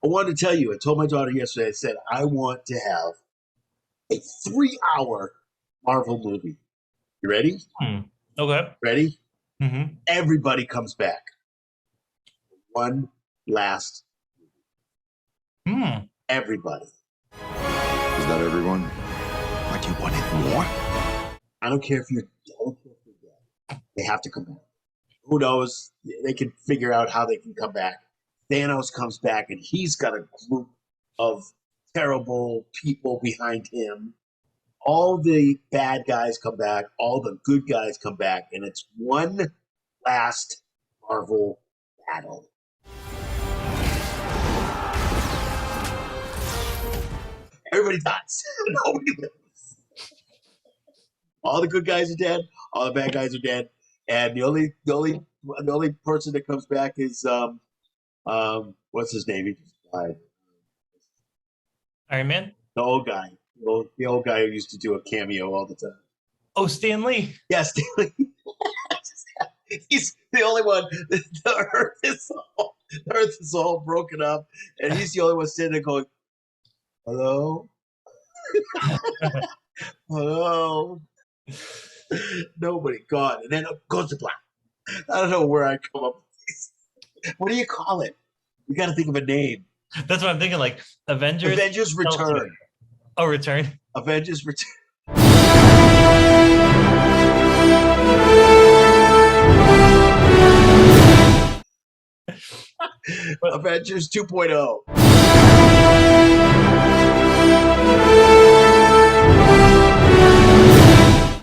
I wanted to tell you, I told my daughter yesterday, I said, I want to have a 3 hour Marvel movie. You ready? Hmm. Okay. Ready? Mm-hmm. Everybody comes back. One last Hmm. everybody. Is that everyone? Like you wanted more? I don't care if you're dead. They have to come back. Who knows? They can figure out how they can come back. Thanos comes back and he's got a group of terrible people behind him. All the bad guys come back, all the good guys come back, and it's one last Marvel battle. Everybody dies. Nobody lives. All the good guys are dead. All the bad guys are dead, and the only person that comes back is what's his name? He just died. Iron Man. The old guy. The old guy who used to do a cameo all the time. Oh, Stan Lee. Yes, he's the only one. The earth is all broken up, and he's the only one sitting there going, "Hello, hello." Nobody gone, and then it goes to black. I don't know where I come up with this. What do you call it? You got to think of a name. That's what I'm thinking. Like Avengers. Avengers Return. Oh, Return. Avengers Return. Avengers 2.0.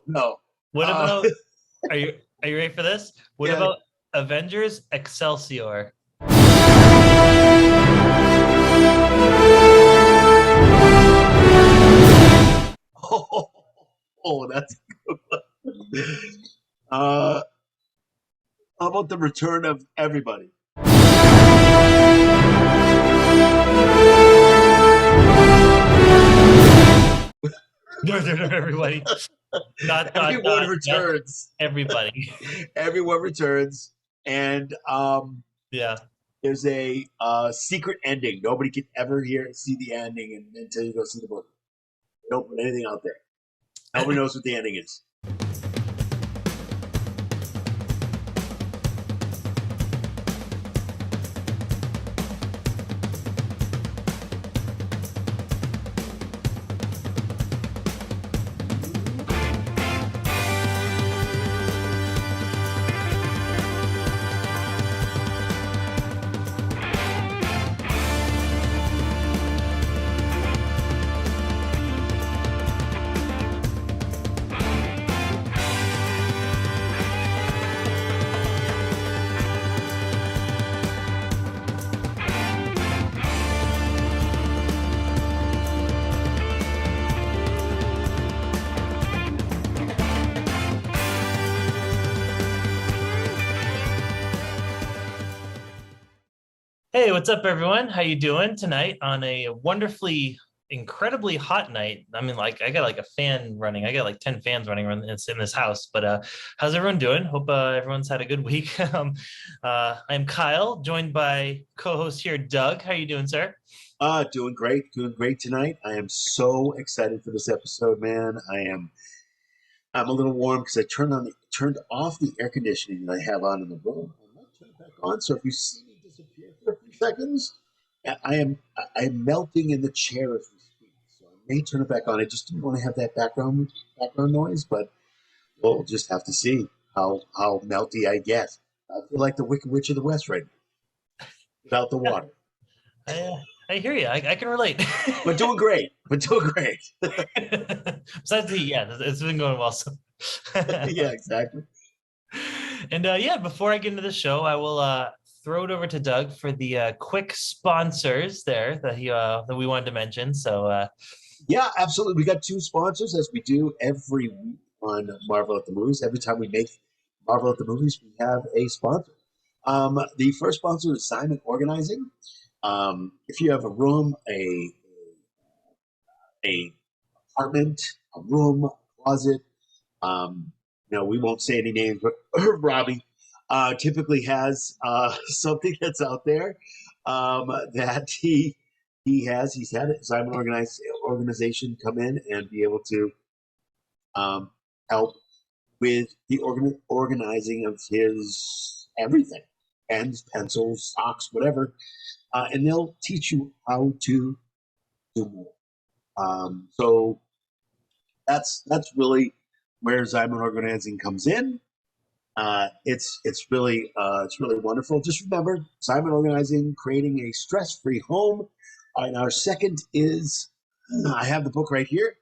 No. What about? Are you ready for this? What Yeah. about Avengers Excelsior? That's a good one. How about the return of everybody? Everybody. Everyone returns. Everybody. Everyone returns, and Yeah. there's a secret ending. Nobody can ever see the ending until you go see the book. They don't put anything out there. Nobody knows what the ending is. Hey, what's up, everyone? How you doing tonight on a wonderfully, incredibly hot night? I mean, like I got like a fan running. I got like 10 fans running around in this house. But how's everyone doing? Hope everyone's had a good week. I'm Kyle, joined by co-host here, Doug. How you doing, sir? Doing great tonight. I am so excited for this episode, man. I'm a little warm because I turned off the air conditioning that I have on in the room. I might turn it back on. So if you see me disappear for a few seconds, I am melting in the chair as we speak. So I may turn it back on. I just didn't want to have that background noise, but we'll just have to see how melty I get. I feel like the Wicked Witch of the West right now, without the water. I hear you. I can relate. But doing great. Besides the yeah, it's been going well. So Yeah, exactly. And yeah, before I get into the show, I will throw it over to Doug for the quick sponsors there that we wanted to mention. So Yeah, absolutely. We got two sponsors, as we do every week on Marvel at the Movies. Every time we make Marvel at the Movies, we have a sponsor. The first sponsor is Simon Organizing. If you have a room, a apartment, a room, a closet, we won't say any names, but Robbie typically has something that's out there. that he's had a Simon organization come in and be able to help with the organizing of his everything, pens, pencils, socks, whatever, and they'll teach you how to do more. So that's really where Simon organizing comes in. It's really wonderful. Just remember, Simon organizing, creating a stress-free home. And our second is, I have the book right here.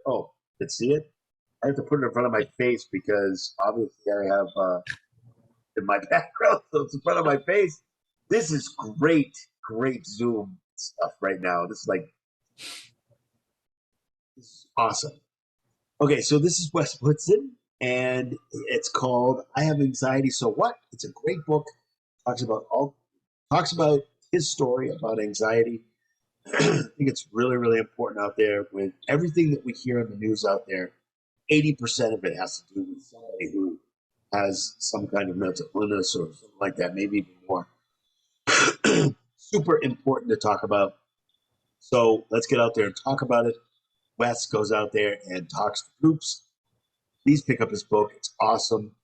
Oh, let's see it. I have to put it in front of my face because obviously I have in my background, so it's in front of my face. This is great Zoom stuff right now. This is awesome. Okay, so this is Wes Woodson, and it's called "I Have Anxiety, So What." It's a great book. Talks about his story about anxiety. I think it's really important out there with everything that we hear in the news out there. 80% of it has to do with somebody who has some kind of mental illness or something like that, maybe even more. Super important to talk about. So let's get out there and talk about it. Wes goes out there and talks to groups. Please pick up his book. It's awesome.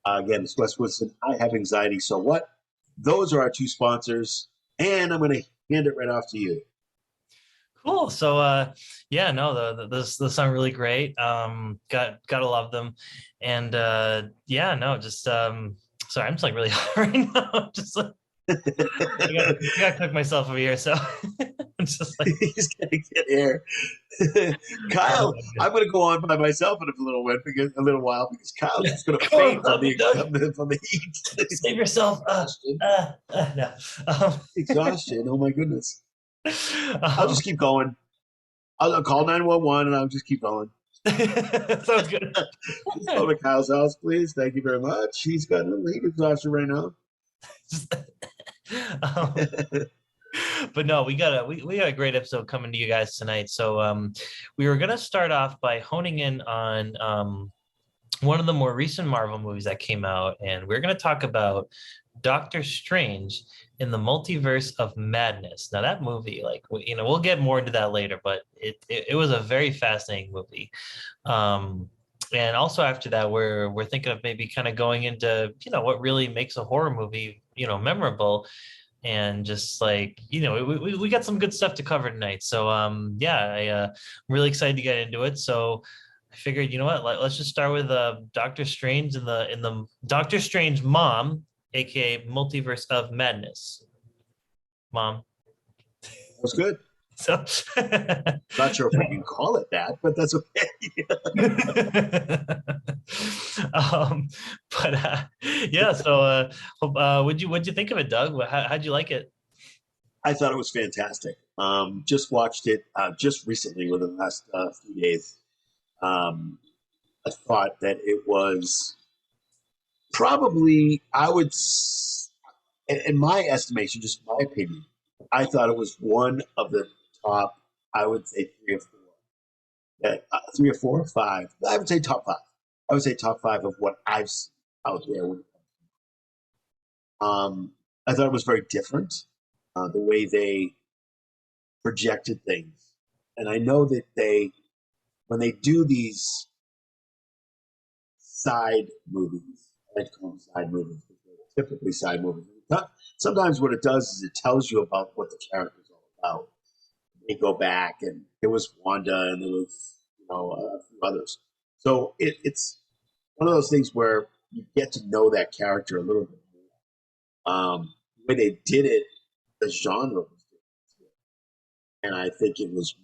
Again, it's Wes Woodson. I Have Anxiety, So What? Those are our two sponsors, and I'm going to hand it right off to you. Cool. So yeah, no, those sound really great. Gotta love them. And yeah, no, just sorry, I'm just like really hot right now. Just like I gotta cook myself over here. So I'm just like he's gonna get air. Kyle, I'm gonna go on by myself in a little while because Kyle's just gonna faint from the heat. Save yourself. No. Exhaustion. Oh my goodness. I'll just keep going. I'll call 911 and I'll just keep going. Sounds good. Go to Kyle's house, please. Thank you very much. He's got a little heat exhaustion right now. But no, we got a great episode coming to you guys tonight. So we were gonna start off by honing in on one of the more recent Marvel movies that came out, and we're gonna talk about Doctor Strange in the Multiverse of Madness. Now that movie, like we'll get more into that later, but it was a very fascinating movie. And also after that, we're thinking of maybe kind of going into what really makes a horror movie memorable, and just like we got some good stuff to cover tonight. So I'm really excited to get into it. So I figured, let's just start with Doctor Strange in the Doctor Strange mom, aka Multiverse of Madness. Mom. That's good. So not sure if we can call it that, but that's okay. But yeah, so what'd you think of it, Doug? How'd you like it? I thought it was fantastic. Just watched it just recently within the last few days. I thought that it was probably, in my estimation, just my opinion, I thought it was one of the top, I would say three or four or five. I would say top five. I would say top five of what I've seen out there. I thought it was very different, the way they projected things. And I know that when they do these side movies, I like to call them side movies, because they're typically side movies. Sometimes what it does is it tells you about what the character is all about. They go back, and there was Wanda, and there was a few others. So it's one of those things where you get to know that character a little bit more. The way they did it, the genre was different, and I think it was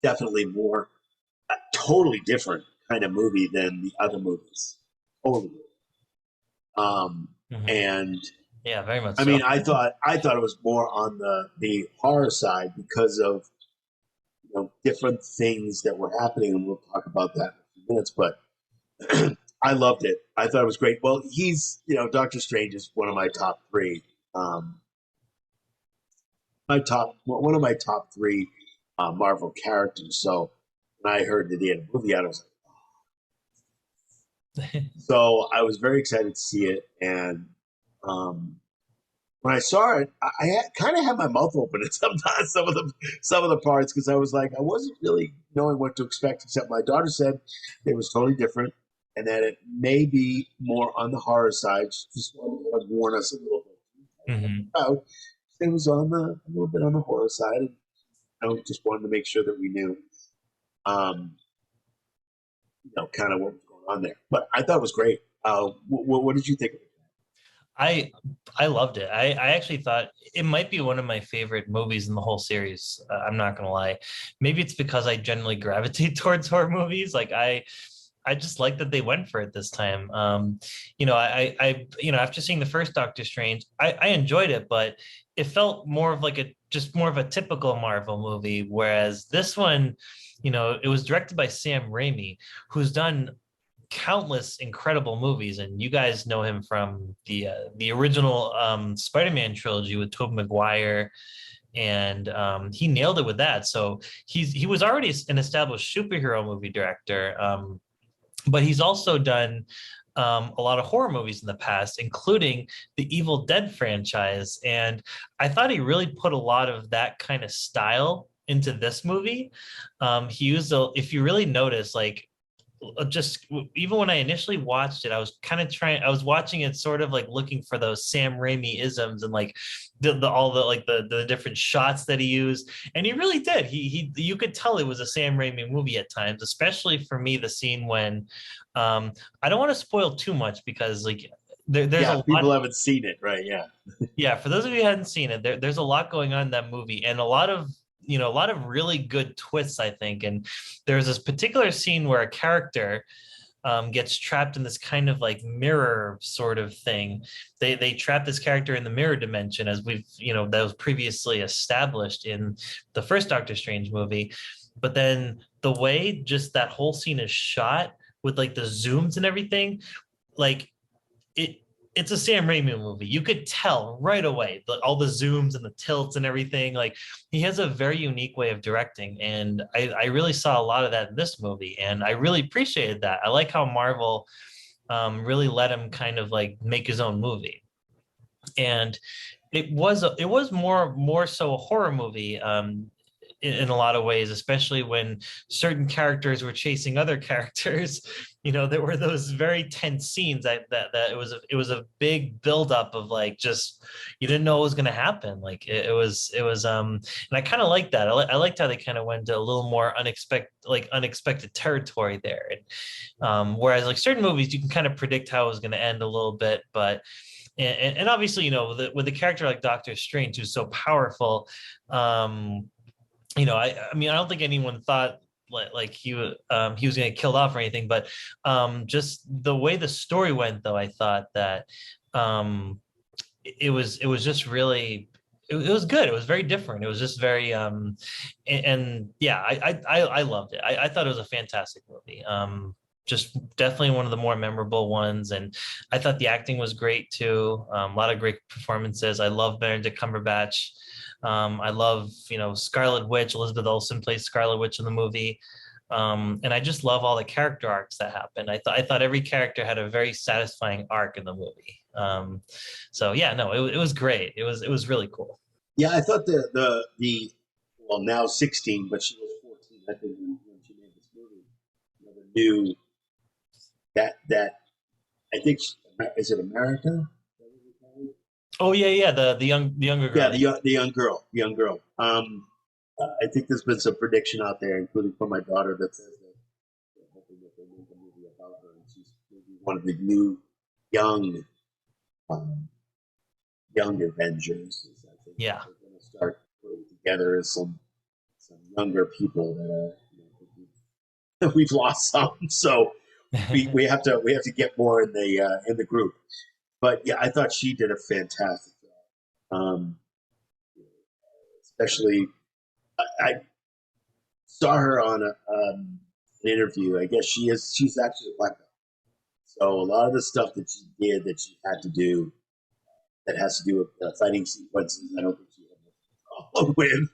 definitely more a totally different kind of movie than the other movies. Totally. And yeah, very much. I mean, I thought it was more on the horror side because of different things that were happening, and we'll talk about that in a few minutes. But I loved it. I thought it was great. Well, Doctor Strange is one of my top three. One of my top three Marvel characters. So when I heard that he had a movie out, I was like, so I was very excited to see it, and when I saw it, I kind of had my mouth open at sometimes some of the parts because I was like I wasn't really knowing what to expect. Except my daughter said it was totally different, and that it may be more on the horror side. She just wanted to warn us a little bit. Hmm. About it was on a little bit on the horror side, and just wanted to make sure that we knew, um, kind of what was going on there. But I thought it was great. What did you think of it? I I loved it. I actually thought it might be one of my favorite movies in the whole series. I'm not gonna lie. Maybe it's because I generally gravitate towards horror movies. Like I just like that they went for it this time. After seeing the first Doctor Strange, I enjoyed it, but it felt more of like more of a typical Marvel movie. Whereas this one, it was directed by Sam Raimi, who's done countless incredible movies, and you guys know him from the original Spider-Man trilogy with Tobey Maguire, and he nailed it with that. So he was already an established superhero movie director, but he's also done a lot of horror movies in the past, including the Evil Dead franchise. And I thought he really put a lot of that kind of style into this movie. He used, if you really notice, like just even when I initially watched it, I was I was watching it sort of like looking for those Sam Raimi isms and like all the like the different shots that he used. And he really did. You could tell it was a Sam Raimi movie at times, especially for me, the scene when, I don't want to spoil too much because like there's a People lot. haven't seen it, right? Yeah. Yeah, for those of you who hadn't seen it, there's a lot going on in that movie, and a lot of really good twists, I think. And there's this particular scene where a character gets trapped in this kind of like mirror sort of thing. They trap this character in the mirror dimension, as that was previously established in the first Doctor Strange movie. But then the way just that whole scene is shot with like the zooms and everything, like it it's a Sam Raimi movie. You could tell right away all the zooms and the tilts and everything. Like he has a very unique way of directing, and I really saw a lot of that in this movie, and I really appreciated that. I like how Marvel really let him kind of like make his own movie, and it was more so a horror movie. In a lot of ways, especially when certain characters were chasing other characters. There were those very tense scenes that it was a big buildup of like just you didn't know what was going to happen. Like and I kind of like that. I liked how they kind of went to a little more unexpected territory there. And whereas like certain movies, you can kind of predict how it was going to end a little bit, but. And obviously, with a character like Doctor Strange, who's so powerful, I mean, I don't think anyone thought like he was going to get killed off or anything, but just the way the story went, though, I thought that it was just really it was good. It was very different. It was just very and yeah, I loved it. I thought it was a fantastic movie. Just definitely one of the more memorable ones, and I thought the acting was great too. A lot of great performances. I love Benedict Cumberbatch. I love, Scarlet Witch. Elizabeth Olsen plays Scarlet Witch in the movie. And I just love all the character arcs that happen. I thought every character had a very satisfying arc in the movie. So yeah, no, it was great. It was really cool. Yeah, I thought the well, now 16, but she was 14, I think, when she made this movie. The new that I think is it America? Oh yeah. The younger girl. Yeah, the young girl. I think there's been some prediction out there, including from my daughter, that says that they're hoping that they make a movie about her, and she's maybe one of the new young young Avengers. I think Yeah. they're going to start putting together some younger people that we've lost some, so we have to get more in the group. But yeah, I thought she did a fantastic job. Especially, I saw her on an interview. I guess she's actually a black belt. So a lot of the stuff that she did that she had to do that has to do with fighting sequences, I don't think she had a problem with.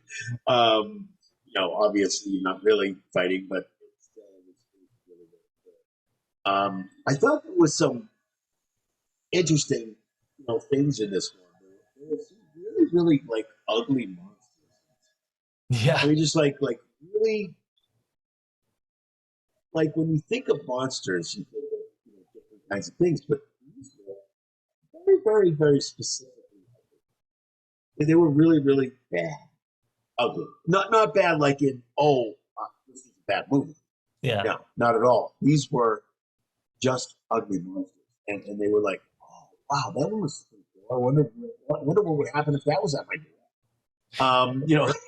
Obviously you're not really fighting, but it's really I thought there was some interesting, things in this one. were some really, really like ugly monsters. Yeah. I mean, just like really, like when you think of monsters, you think of different kinds of things, but these were very, very, very specifically ugly. They were really, really bad, ugly. Not bad like in this is a bad movie. Yeah. No, not at all. These were just ugly monsters, and they were like, oh wow, that one was pretty cool. I wonder what would happen if that was at my door.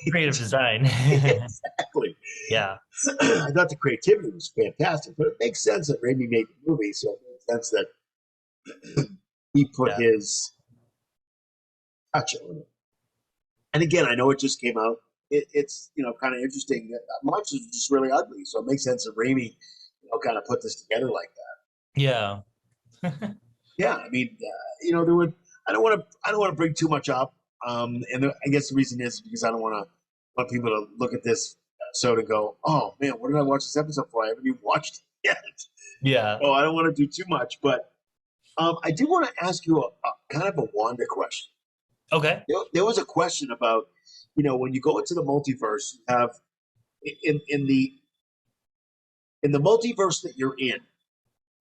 Creative design. Exactly. Yeah. I thought the creativity was fantastic, but it makes sense that Raimi made the movie, so it makes sense that he put Yeah. his touch on it. And again, I know it just came out. It's kind of interesting that monsters are just really ugly, so it makes sense that Raimi kind of put this together like that. Yeah. Yeah, I mean, there would. I don't want to bring too much up, and I guess the reason is because I don't want people to look at this episode and go, "Oh man, what did I watch this episode for? I haven't even watched it yet." Yeah. So I don't want to do too much, but I do want to ask you a kind of a Wanda question. Okay. There was a question about, when you go into the multiverse, you have in the multiverse that you're in,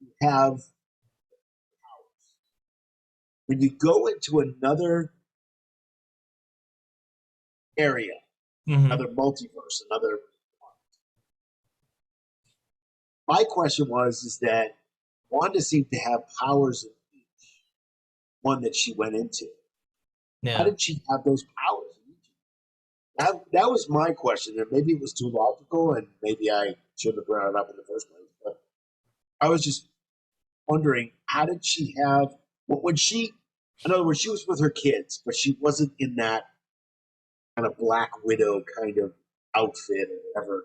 you have when you go into another area, another multiverse, another. My question is that Wanda seemed to have powers in each one that she went into. Yeah. How did she have those powers in each? That was my question, and maybe it was too logical, and maybe I shouldn't have brought it up in the first place. But I was just wondering, how did she have? When she, in other words, she was with her kids, but she wasn't in that kind of Black Widow kind of outfit or whatever.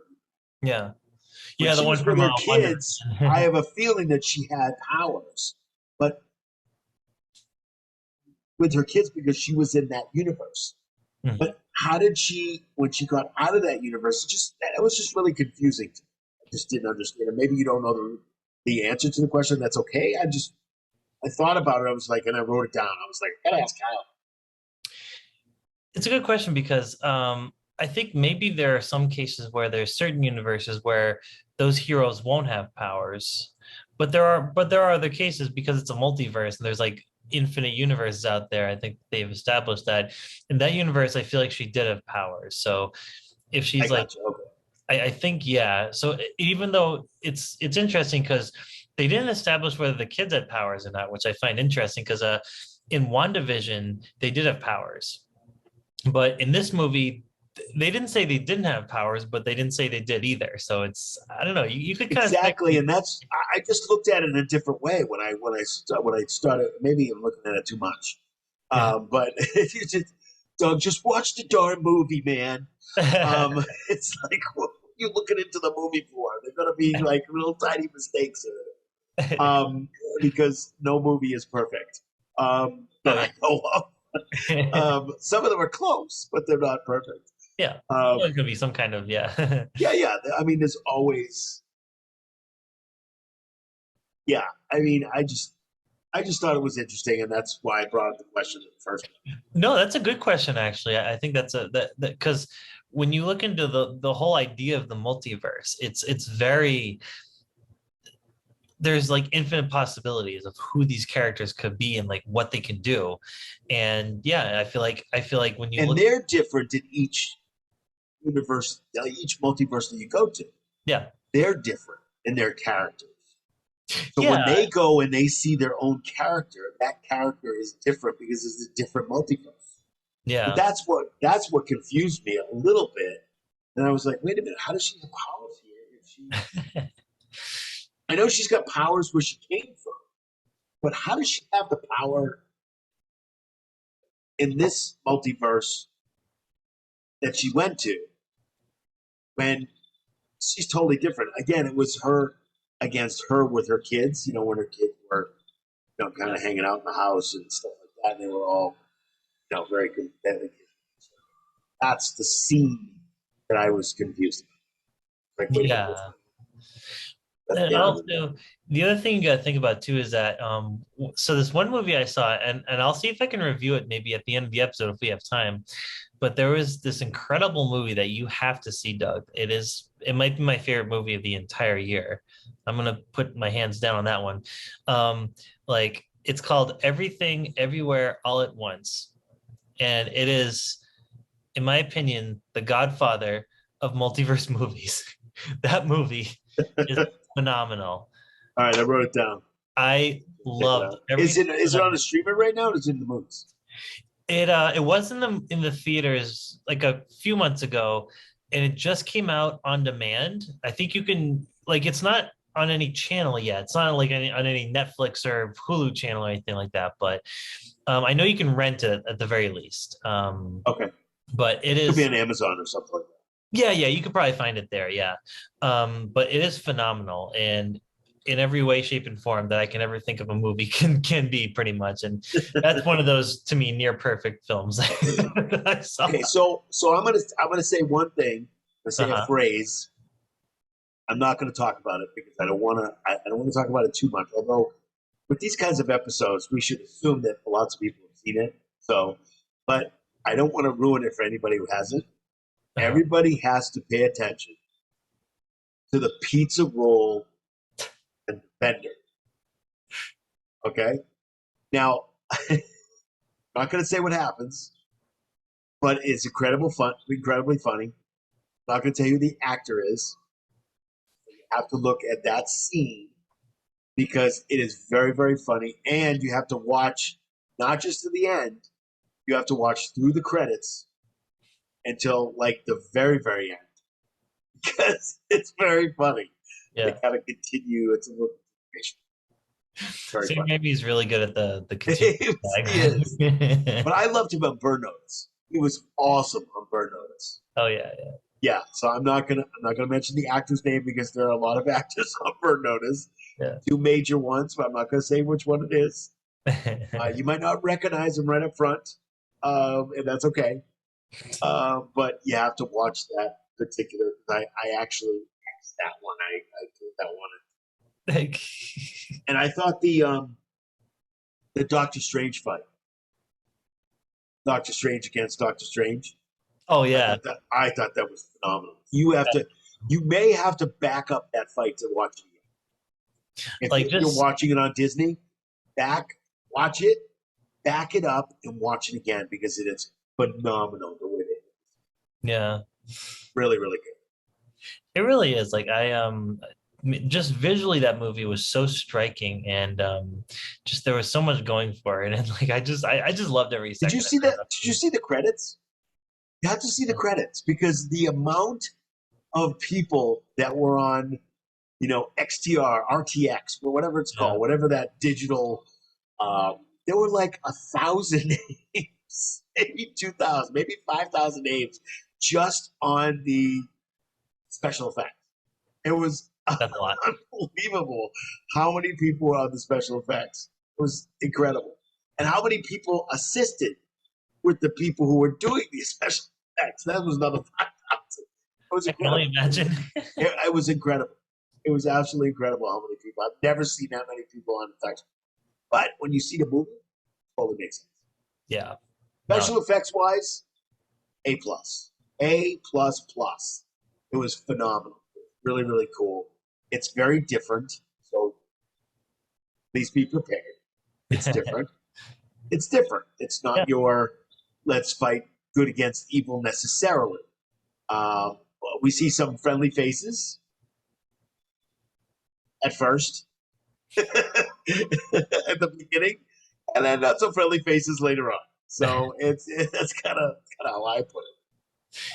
Yeah. When Yeah. The she one was from with her Wonder. kids, I have a feeling that she had powers, but with her kids because she was in that universe. But how did she, when she got out of that universe, it was just really confusing to me. I just didn't understand it. Maybe you don't know the answer to the question. That's okay. I thought about it. I was like, and I wrote it down. I was like, I gotta ask Kyle. It's a good question because I think maybe there are some cases where there's certain universes where those heroes won't have powers, but there are other cases because it's a multiverse and there's like infinite universes out there. I think they've established that in that universe, I feel like she did have powers. So if she's like, Okay. I think yeah. So even though it's interesting because they didn't establish whether the kids had powers or not, which I find interesting because in WandaVision they did have powers. But in this movie, they didn't say they didn't have powers, but they didn't say they did either. So it's I don't know. You could kind exactly, and that's I just looked at it in a different way when I started. Maybe I'm looking at it too much, but you just watch the darn movie, man. It's like what are you looking into the movie for? They're gonna be like little tiny mistakes in it, because no movie is perfect that I know of. Some of them are close, but they're not perfect. Yeah, it could be some kind of yeah. I mean, there's always. Yeah, I mean, I just thought it was interesting, and that's why I brought up the question in the first place. No, that's a good question. Actually, I think that's that because when you look into the whole idea of the multiverse, it's very there's like infinite possibilities of who these characters could be and like what they can do, and yeah, I feel like when you they're different in each universe, each multiverse that you go to. Yeah, they're different in their characters. So when they go and they see their own character, that character is different because it's a different multiverse. Yeah, but that's what confused me a little bit. And I was like, wait a minute, how does she have powers here? If she, I know she's got powers where she came from, but how does she have the power in this multiverse that she went to when she's totally different? Again, it was her against her with her kids, when her kids were, kind of hanging out in the house and stuff like that. And they were all, very good. That's the scene that I was confused about. Like, yeah. That's And down. also, the other thing you got to think about too is that so this one movie I saw, and I'll see if I can review it maybe at the end of the episode if we have time. But there was this incredible movie that you have to see, Doug. It might be my favorite movie of the entire year. I'm gonna put my hands down on that one. Like it's called Everything Everywhere All at Once, and it is, in my opinion, the godfather of multiverse movies. That movie is phenomenal. All right, I wrote it down. I Check it loved out. every Is it on the streamer right now? Or is it in the movies? it was in the theaters like a few months ago, and it just came out on demand. I think you can, like, it's not on any channel yet. It's not like on any Netflix or Hulu channel or anything like that, but I know you can rent it at the very least. Okay, But it could be is, on Amazon or something like that. yeah, you could probably find it there, yeah. But it is phenomenal, and in every way, shape, and form that I can ever think of a movie can be pretty much. And that's one of those, to me, near perfect films that I saw. Okay, so I'm gonna say one thing. I'm gonna say a Uh-huh. phrase. I'm not gonna talk about it because I don't want to talk about it too much. Although with these kinds of episodes, we should assume that lots of people have seen it. So, but I don't want to ruin it for anybody who hasn't. Uh-huh. Everybody has to pay attention to the pizza roll and vendor. Okay. Now, I'm not going to say what happens, but it's incredibly funny. I'm not going to tell you who the actor is. You have to look at that scene because it is very, very funny, and you have to watch not just to the end. You have to watch through the credits until like the very, very end because it's very funny. They Yeah. kind of continue. It's a little very See, funny. maybe he's really good at the He is. continuing But I loved him on Burn Notice. He was awesome on Burn Notice. Oh yeah, Yeah, so I'm not gonna mention the actor's name because there are a lot of actors on Burn Notice. yeah. Two major ones, but I'm not gonna say which one it is. Yeah. You might not recognize him right up front, and that's okay. But you have to watch that particular. I actually asked that one. I did that one, Like, and I thought the Doctor Strange fight, Doctor Strange against Doctor Strange. oh yeah. I thought that was phenomenal. You may have to back up that fight to watch it again. Like If you're just watching it on Disney, watch it, back it up, and watch it again because it is phenomenal the way they yeah. really, really good. It really is. Like just visually that movie was so striking, and just there was so much going for it, and like I just loved every Did second you of see it. that? Did you see the credits? You have to see the credits because the amount of people that were on, XTR, RTX, or whatever it's Yeah. called, whatever that digital, there were like 1,000 names, maybe 2,000, maybe 5,000 names just on the special effects. It was That's a lot. unbelievable how many people were on the special effects. It was incredible. And how many people assisted with the people who were doing these special effects. That was another 5,000. It was I can only incredible. imagine. It was incredible. It was absolutely incredible how many people. I've never seen that many people on effects. But when you see the movie, it totally makes sense. Yeah. Special No. effects wise, A plus. A plus plus. It was phenomenal. Really, really cool. It's very different. So please be prepared. It's different. It's different. It's not Yeah. your let's fight good against evil necessarily. We see some friendly faces at first, at the beginning, and then not so friendly faces later on. So that's kind of how I put it.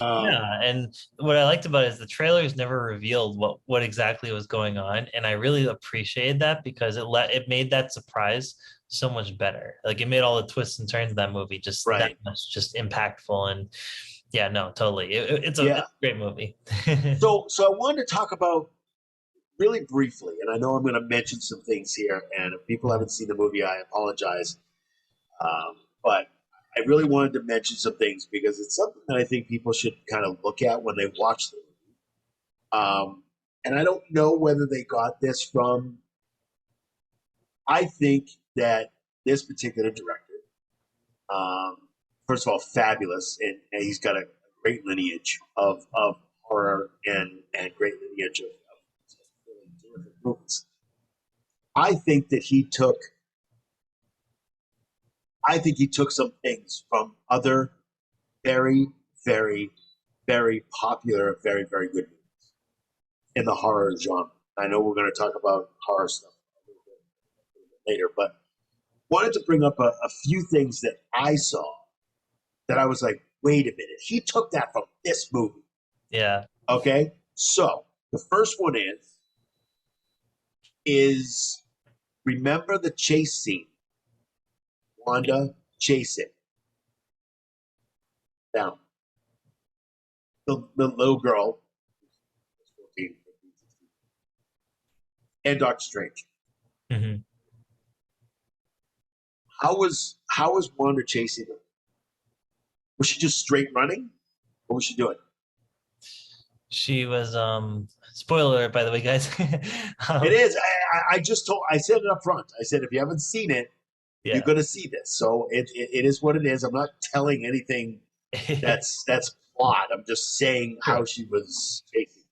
Yeah, and what I liked about it is the trailers never revealed what exactly was going on, and I really appreciated that because it made that surprise so much better. Like it made all the twists and turns of that movie just that Right. much just impactful. And yeah, no, totally, it's Yeah. a great movie. So I wanted to talk about really briefly, and I know I'm going to mention some things here, and if people haven't seen the movie, I apologize. But I really wanted to mention some things because it's something that I think people should kind of look at when they watch the movie. and I don't know whether they got this from. I think that this particular director, um, first of all, fabulous, and he's got a great lineage of horror and great lineage of really terrific movies. I think that he took. I think he took some things from other very, very, very popular, very, very good movies in the horror genre. I know we're going to talk about horror stuff a little bit later, but wanted to bring up a few things that I saw that I was like, wait a minute, he took that from this movie. Yeah. Okay, so the first one is remember the chase scene, Wanda chasing down the little girl, 14, 15, 16, and Doctor Strange. Mm-hmm. How was Wanda chasing them? Was she just straight running? What was she doing? She was spoiler alert, by the way, guys. It is. I said it up front. I said if you haven't seen it, Yeah. you're going to see this. So it is what it is. I'm not telling anything that's plot. I'm just saying how she was chasing.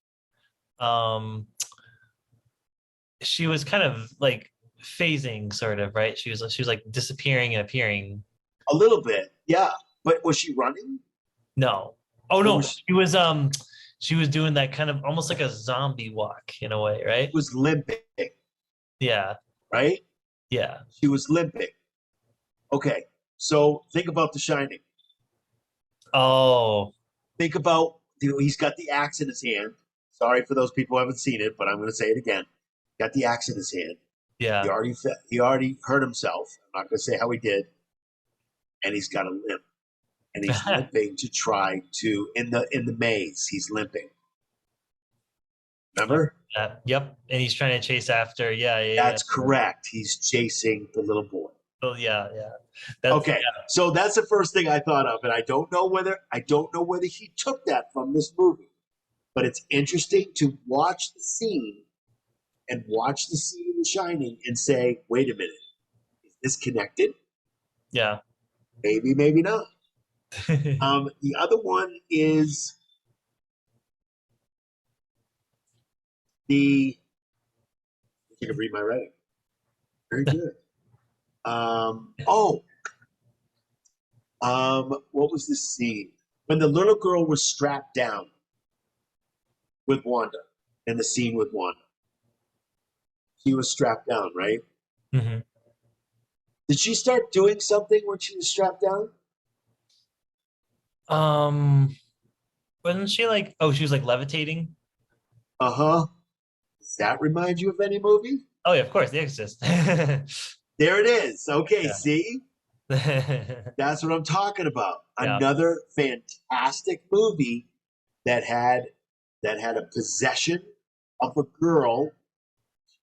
She was kind of like phasing, sort of, right? She was like disappearing and appearing. A little bit, yeah. But was she running? No. Oh no, she was doing that kind of almost like a zombie walk in a way, right? She was limping, Yeah. right? Yeah. She was limping. Okay, so think about The Shining. Oh. Think about, he's got the axe in his hand. Sorry for those people who haven't seen it, but I'm going to say it again. Got the axe in his hand. Yeah. He already hurt himself. I'm not going to say how he did. And he's got a limp. And he's limping to try to in the maze. He's limping. Remember? Yep. And he's trying to chase after. Yeah. That's correct. He's chasing the little boy. Oh yeah. Okay. Yeah. So that's the first thing I thought of, and I don't know whether he took that from this movie, but it's interesting to watch the scene in The Shining and say, wait a minute, is this connected? Yeah. Maybe, maybe not. The other one is you can read my writing. Very good. What was the scene? When the little girl was strapped down with Wanda, in the scene with Wanda. She was strapped down, right? Mm-hmm. Did she start doing something when she was strapped down? Wasn't she like, oh, she was like levitating? Uh-huh. Does that remind you of any movie? Oh yeah, of course, The Exorcist. There it is. Okay, Yeah. see? That's what I'm talking about. Yeah. Another fantastic movie that had a possession of a girl.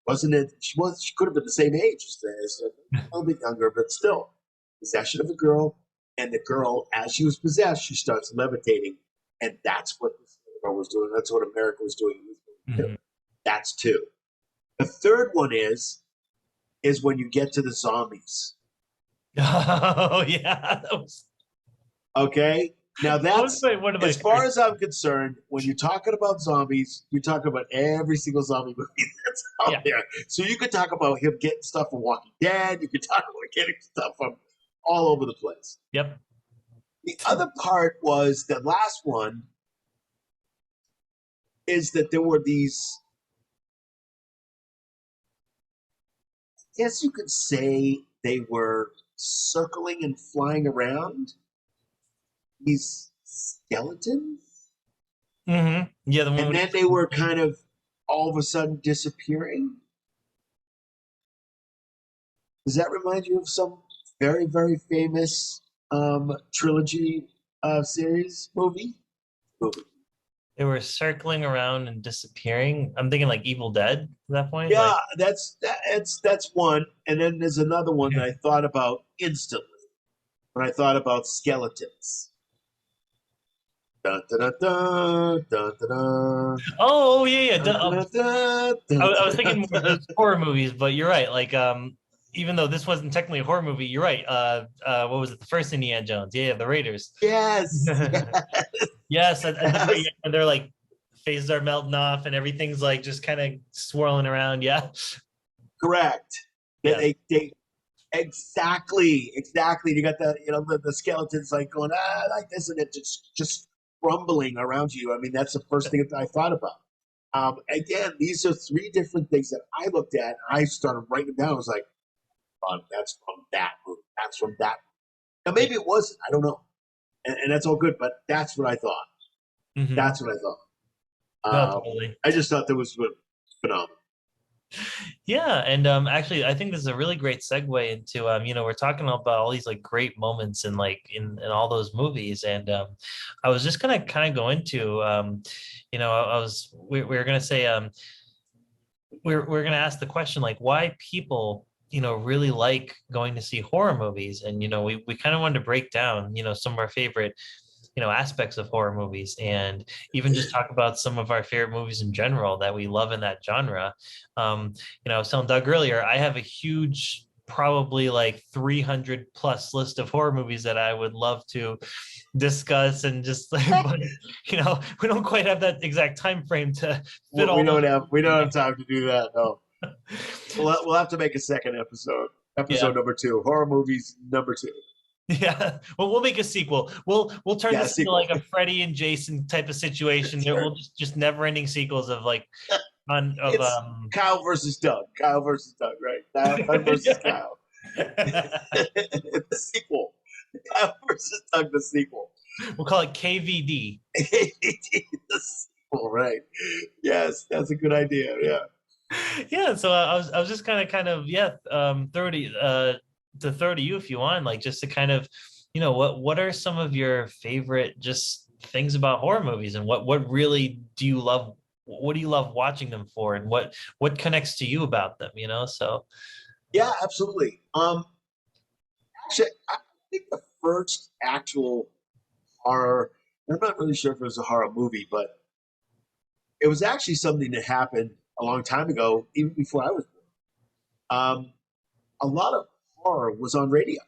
Wasn't it? She could have been the same age as a little bit younger, but still, possession of a girl. And the girl, as she was possessed, she starts levitating, and that's what this girl was doing. That's what America was doing. Mm-hmm. That's two. The third one is when you get to the zombies. Oh yeah, that was okay. Now that's one of my as far as I'm concerned. When you're talking about zombies, you're talking about every single zombie movie that's out there. So you could talk about him getting stuff from Walking Dead. You could talk about getting stuff from all over the place. Yep. The other part was the last one is that there were these. I guess you could say they were circling and flying around. These skeletons. Mm-hmm. Yeah, and then they were kind of all of a sudden disappearing. Does that remind you of some very, very famous trilogy series movie? They were circling around and disappearing. I'm thinking like Evil Dead at that point. Yeah, that's one. And then there's another one that I thought about instantly when I thought about skeletons. Dun, dun, dun, dun, dun, dun, dun, Oh yeah, yeah. dun, dun, dun, dun, I was thinking more dun. horror movies, but you're right. Like, even though this wasn't technically a horror movie, you're right. What was it? The first Indiana Jones. Yeah, the Raiders. Yes, yes, Yes, at the very yes. end, they're like phases are melting off and everything's like just kind of swirling around. Yeah, Correct. yeah, They exactly. You got the skeletons like going like this, and it just crumbling around you. I mean, that's the first thing that I thought about. Again, these are three different things that I looked at. I started writing them down. I was like, oh, that's from that movie. That's from that. Now maybe it wasn't. I don't know, and that's all good. But that's what I thought. hmm. That's what I thought. No, totally. I just thought that was phenomenal. Yeah, and actually, I think this is a really great segue into we're talking about all these like great moments in like in all those movies, and I was just gonna kind of go into we were gonna say we're gonna ask the question like why people really like going to see horror movies, and we kind of wanted to break down some of our favorite aspects of horror movies, and even just talk about some of our favorite movies in general that we love in that genre. I was telling Doug earlier, I have a huge, probably like 300 plus list of horror movies that I would love to discuss, and just but we don't quite have that exact time frame to fit all those. We don't have time to do that. No, we'll have to make a second episode. Yeah. Episode number 2, horror movies number 2. Yeah, well, we'll make a sequel. We'll turn Yeah, this into sequel. like a Freddy and Jason type of situation. Sure. We'll just never-ending sequels of like It's Kyle versus Doug. Kyle versus Doug, right? Doug versus Kyle. The sequel. Kyle versus Doug, the sequel. We'll call it KVD. The sequel, right? Yes, that's a good idea. Yeah. Yeah, so I was just kind of throw to you if you want, like just to kind of what are some of your favorite just things about horror movies, and what really do you love, what do you love watching them for, and what connects to you about them, so Yeah, absolutely. Actually, I think the first actual horror, I'm not really sure if it was a horror movie, but it was actually something that happened a long time ago, even before I was born. A lot of horror was on radio.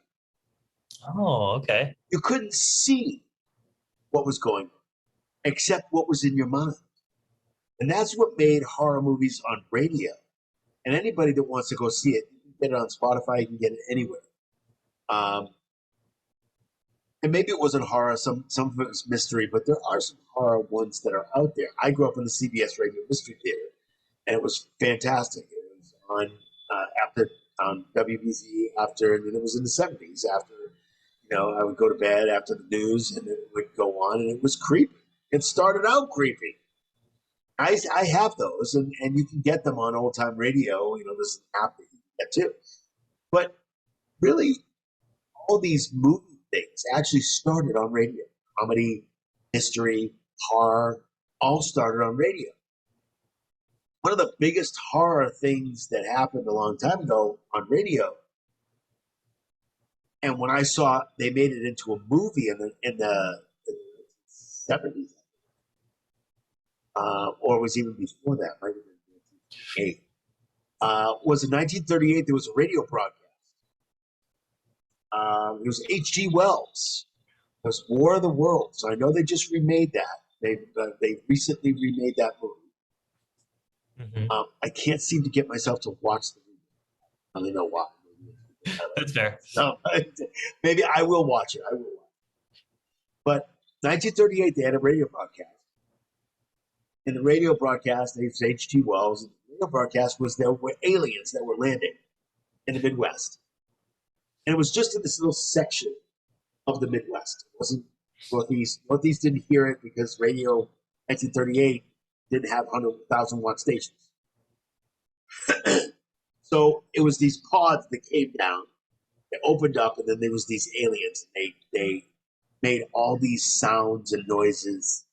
oh, okay. You couldn't see what was going on, except what was in your mind. And that's what made horror movies on radio. And anybody that wants to go see it, you can get it on Spotify, you can get it anywhere. And maybe it wasn't horror, some of it was mystery, but there are some horror ones that are out there. I grew up in the CBS Radio Mystery Theater, and it was fantastic. It was on after on WBZ after, and it was in the 70s after, I would go to bed after the news, and it would go on, and it was creepy. It started out creepy. I have those, and you can get them on old time radio. There's an app that you can get too. But really, all these movie things actually started on radio. Comedy, history, horror, all started on radio. One of the biggest horror things that happened a long time ago on radio, and when I saw they made it into a movie in the 70s, or it was even before that, might have been 1938, was in 1938. There was a radio broadcast. It was H.G. Wells. It was War of the Worlds. I know they just remade that. They recently remade that movie. Mm-hmm. I can't seem to get myself to watch the movie. I don't know why. That's fair. So, maybe I will watch it. But 1938, they had a radio broadcast. In the radio broadcast, they was H.G. Wells. And the radio broadcast was there were aliens that were landing in the Midwest. And it was just in this little section of the Midwest. It wasn't Northeast. Northeast didn't hear it because radio 1938 didn't have 100,000 watt stations. So it was these pods that came down, they opened up, and then there was these aliens. They made all these sounds and noises.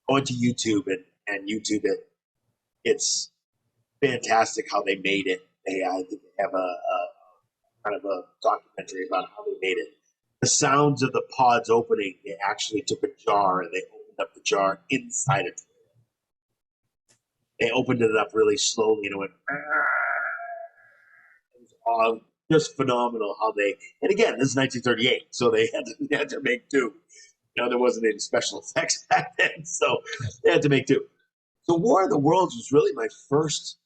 Go into YouTube and YouTube it. It's fantastic how they made it. I think they have a kind of a documentary about how they made it. the sounds of the pods opening, they actually took a jar and they opened up the jar inside it. They opened it up really slowly and it went. It was all just phenomenal how they. And again, this is 1938, so they had to make do. There wasn't any special effects back then, so they had to make do. So War of the Worlds was really my first,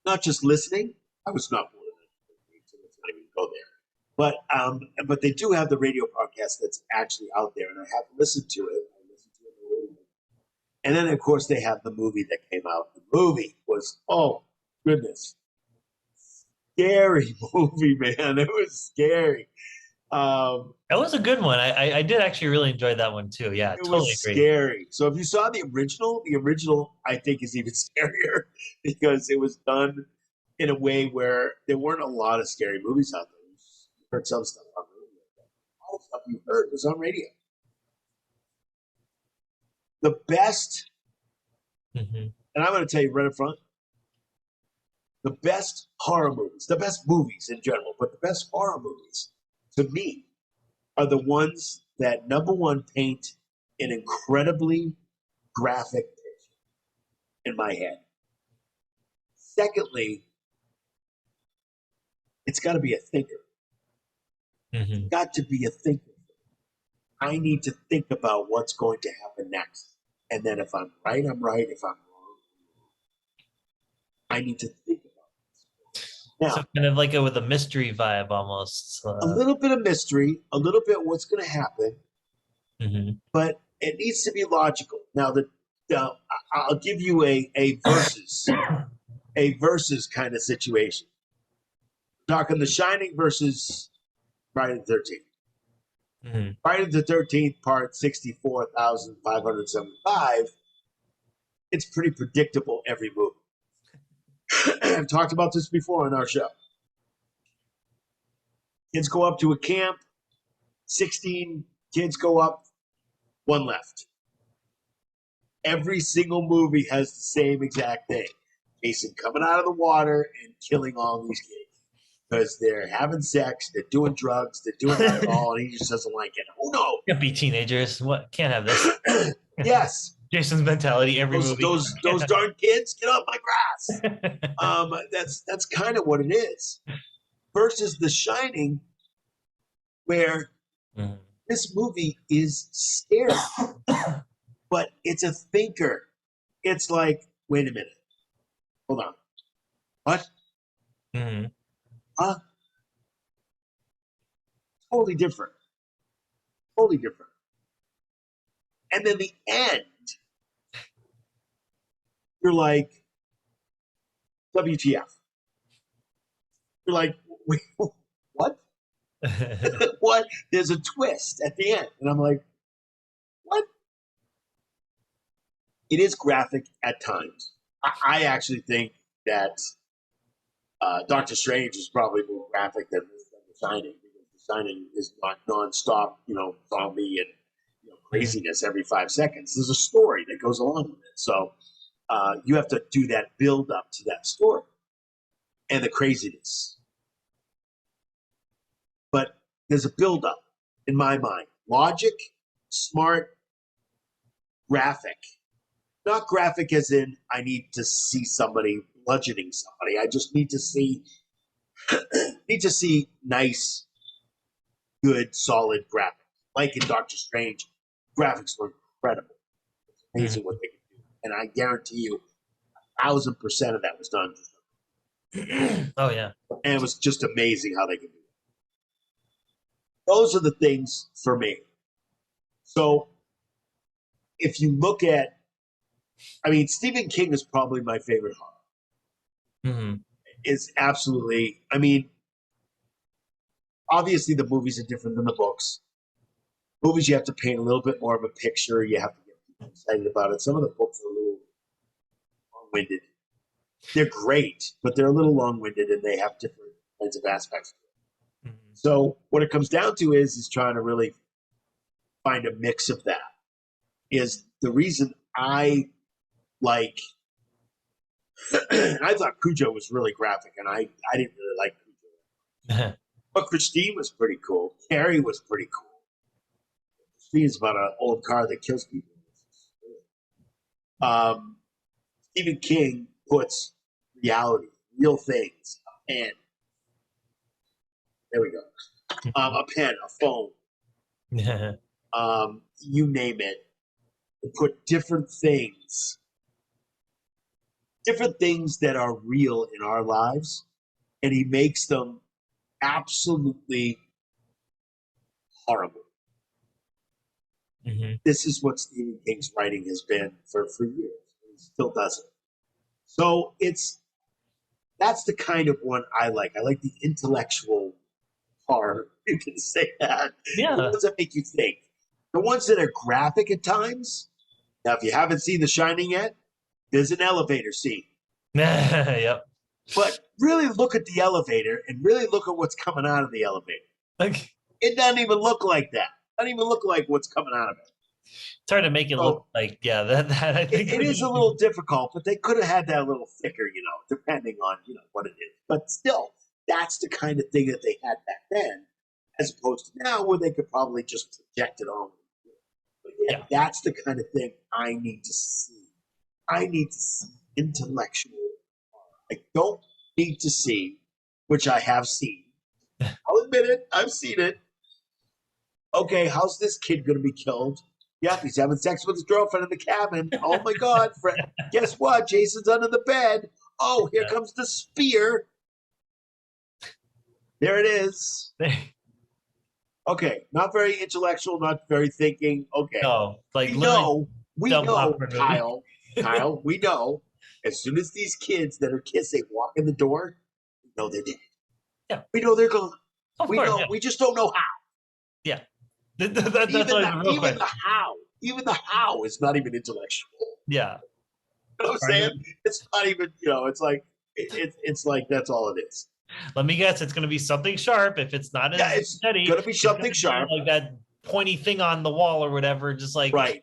not just listening. I was not born in 1938, so let's not even go there. But they do have the radio podcast that's actually out there, and I have listened to it. I listened to it on the radio. And then, of course, they have the movie that came out. The movie was, oh, goodness, scary movie, man. It was scary. That was a good one. I did actually really enjoy that one too. Yeah, it totally was agree. scary. So if you saw the original I think is even scarier because it was done in a way where there weren't a lot of scary movies out there. You heard some stuff on radio. All the stuff you heard was on radio. The best, and I'm going to tell you right up front, the best horror movies, the best movies in general, but the best horror movies to me are the ones that, number one, paint an incredibly graphic picture in my head. Secondly, it's got to be a thinker. It's got to be a thinker. I need to think about what's going to happen next. And then if I'm right, I'm right. If I'm wrong, I need to think about it. Now, so kind of like with a mystery vibe almost. a little bit of mystery, a little bit what's going to happen, but it needs to be logical. Now, I'll give you a versus kind of situation. Talking The Shining versus Friday the 13th. Friday the 13th, part 64,575. It's pretty predictable every movie. I've talked about this before on our show. Kids go up to a camp, 16 kids go up, one left. Every single movie has the same exact thing. Jason coming out of the water and killing all these kids. Because they're having sex, they're doing drugs, they're doing alcohol, and he just doesn't like it. Oh no! Can't be teenagers. What? Can't have this. Yes. Jason's mentality every movie. Those darn kids, get off my grass. That's kind of what it is. Versus The Shining, where this movie is scary, but it's a thinker. It's like, wait a minute, hold on, what? Huh? Totally different. Totally different. And then the end, you're like, WTF? You're like, wait, what? What? There's a twist at the end. And I'm like, what? It is graphic at times. I actually think that Doctor Strange is probably more graphic than The Shining, because The Shining is not nonstop, zombie and craziness every 5 seconds. There's a story that goes along with it. So you have to do that build up to that story and the craziness. But there's a build up in my mind. Logic, smart, graphic. Not graphic as in I need to see somebody bludgeoning somebody. I just need to see nice, good, solid graphics. Like in Doctor Strange, graphics were incredible. It's amazing what they can do. And I guarantee you 1,000% of that was done. Oh yeah. And it was just amazing how they could do it. Those are the things for me. So if you look at, Stephen King is probably my favorite horror. Is absolutely, obviously the movies are different than the books. Movies, you have to paint a little bit more of a picture. You have to get people excited about it. Some of the books are a little long-winded. They're great, but they're a little long-winded and they have different kinds of aspects. So what it comes down to is trying to really find a mix of that. Is the reason I like I thought Cujo was really graphic, and I didn't really like Cujo. But Christine was pretty cool. Carrie was pretty cool. Christine's about an old car that kills people. Stephen King puts reality, real things, a pen. There we go. A pen, a phone, you name it. Put different things that are real in our lives, and he makes them absolutely horrible. Mm-hmm. This is what Stephen King's writing has been for years. He still does it. So that's the kind of one I like. I like the intellectual horror. You can say that. Yeah. The ones that make you think. The ones that are graphic at times. Now, if you haven't seen The Shining yet, there's an elevator scene. Yep. But really look at the elevator and really look at what's coming out of the elevator. Like, it doesn't even look like that. It doesn't even look like what's coming out of it. It's hard to make it look like, that I think it is a little difficult, but they could have had that a little thicker, depending on, what it is. But still, that's the kind of thing that they had back then, as opposed to now where they could probably just project it on. But yeah, that's the kind of thing I need to see. I need to see intellectual horror. I don't need to see, which I have seen. I'll admit it. I've seen it. Okay, how's this kid going to be killed? Yep, he's having sex with his girlfriend in the cabin. Oh, my God. Guess what? Jason's under the bed. Oh, here comes the spear. There it is. Okay, not very intellectual, not very thinking. Okay. No, like we know, Kyle, we know as soon as these kids that are kissing walk in the door, we know they did it. Yeah. We know they're gone. We know. Yeah. We just don't know how. Yeah. That's even the how. Even the how is not even intellectual. Yeah. You know what I'm saying? It's not even, it's like it's like that's all it is. Let me guess, it's gonna be something sharp. If it's not it's gonna be something sharp. Like that pointy thing on the wall or whatever, just like Right.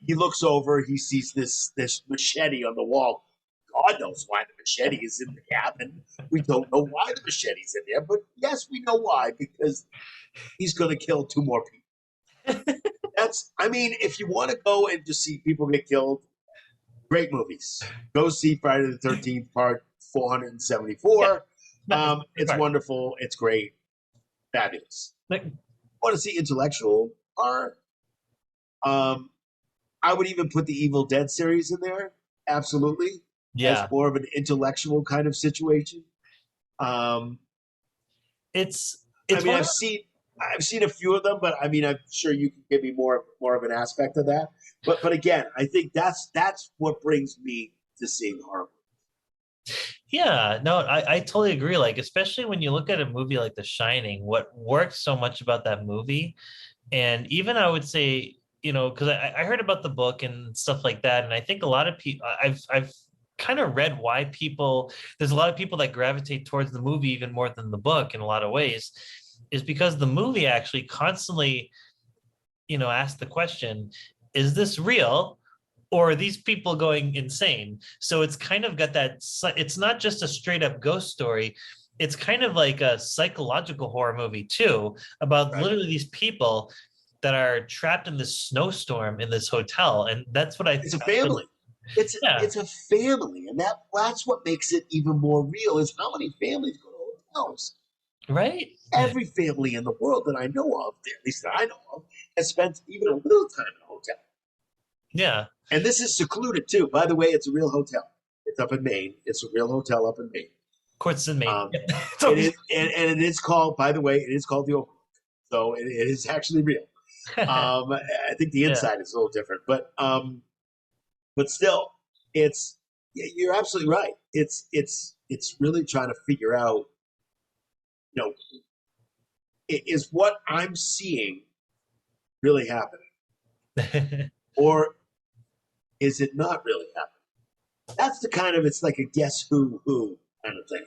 He looks over, he sees this machete on the wall. God knows why the machete is in the cabin. We don't know why the machete's in there, but yes, we know why, because he's going to kill 2 more people. If you want to go and just see people get killed, great movies. Go see Friday the 13th, part 474. Yeah. It's wonderful. It's great. Fabulous. Want to see intellectual horror? I would even put the Evil Dead series in there. Absolutely. Yeah. As more of an intellectual kind of situation. It's I've seen a few of them, but I'm sure you can give me more of an aspect of that. But again, I think that's what brings me to seeing horror. Yeah, no, I totally agree. Like, especially when you look at a movie like The Shining, what works so much about that movie, and even I would say, because I heard about the book and stuff like that, and I think a lot of people, I've kind of read why there's a lot of people that gravitate towards the movie even more than the book in a lot of ways, is because the movie actually constantly, asks the question, is this real? Or are these people going insane? So it's kind of got that, it's not just a straight up ghost story. It's kind of like a psychological horror movie too, about literally these people that are trapped in this snowstorm in this hotel. And that's what it's a family. It's a family. And that's what makes it even more real, is how many families go to hotels. Right. Every family in the world that I know of, at least that I know of, has spent even a little time in a hotel. Yeah. And this is secluded too. By the way, it's a real hotel. It's up in Maine. It's a real hotel up in Maine. Of course, it's in Maine. It is called, by the way, it is called the Overlook. So it is actually real. I think the inside is a little different, but still, you're absolutely right. It's really trying to figure out, is what I'm seeing really happening? Or is it not really happening? That's the kind of, it's like a guess who kind of thing.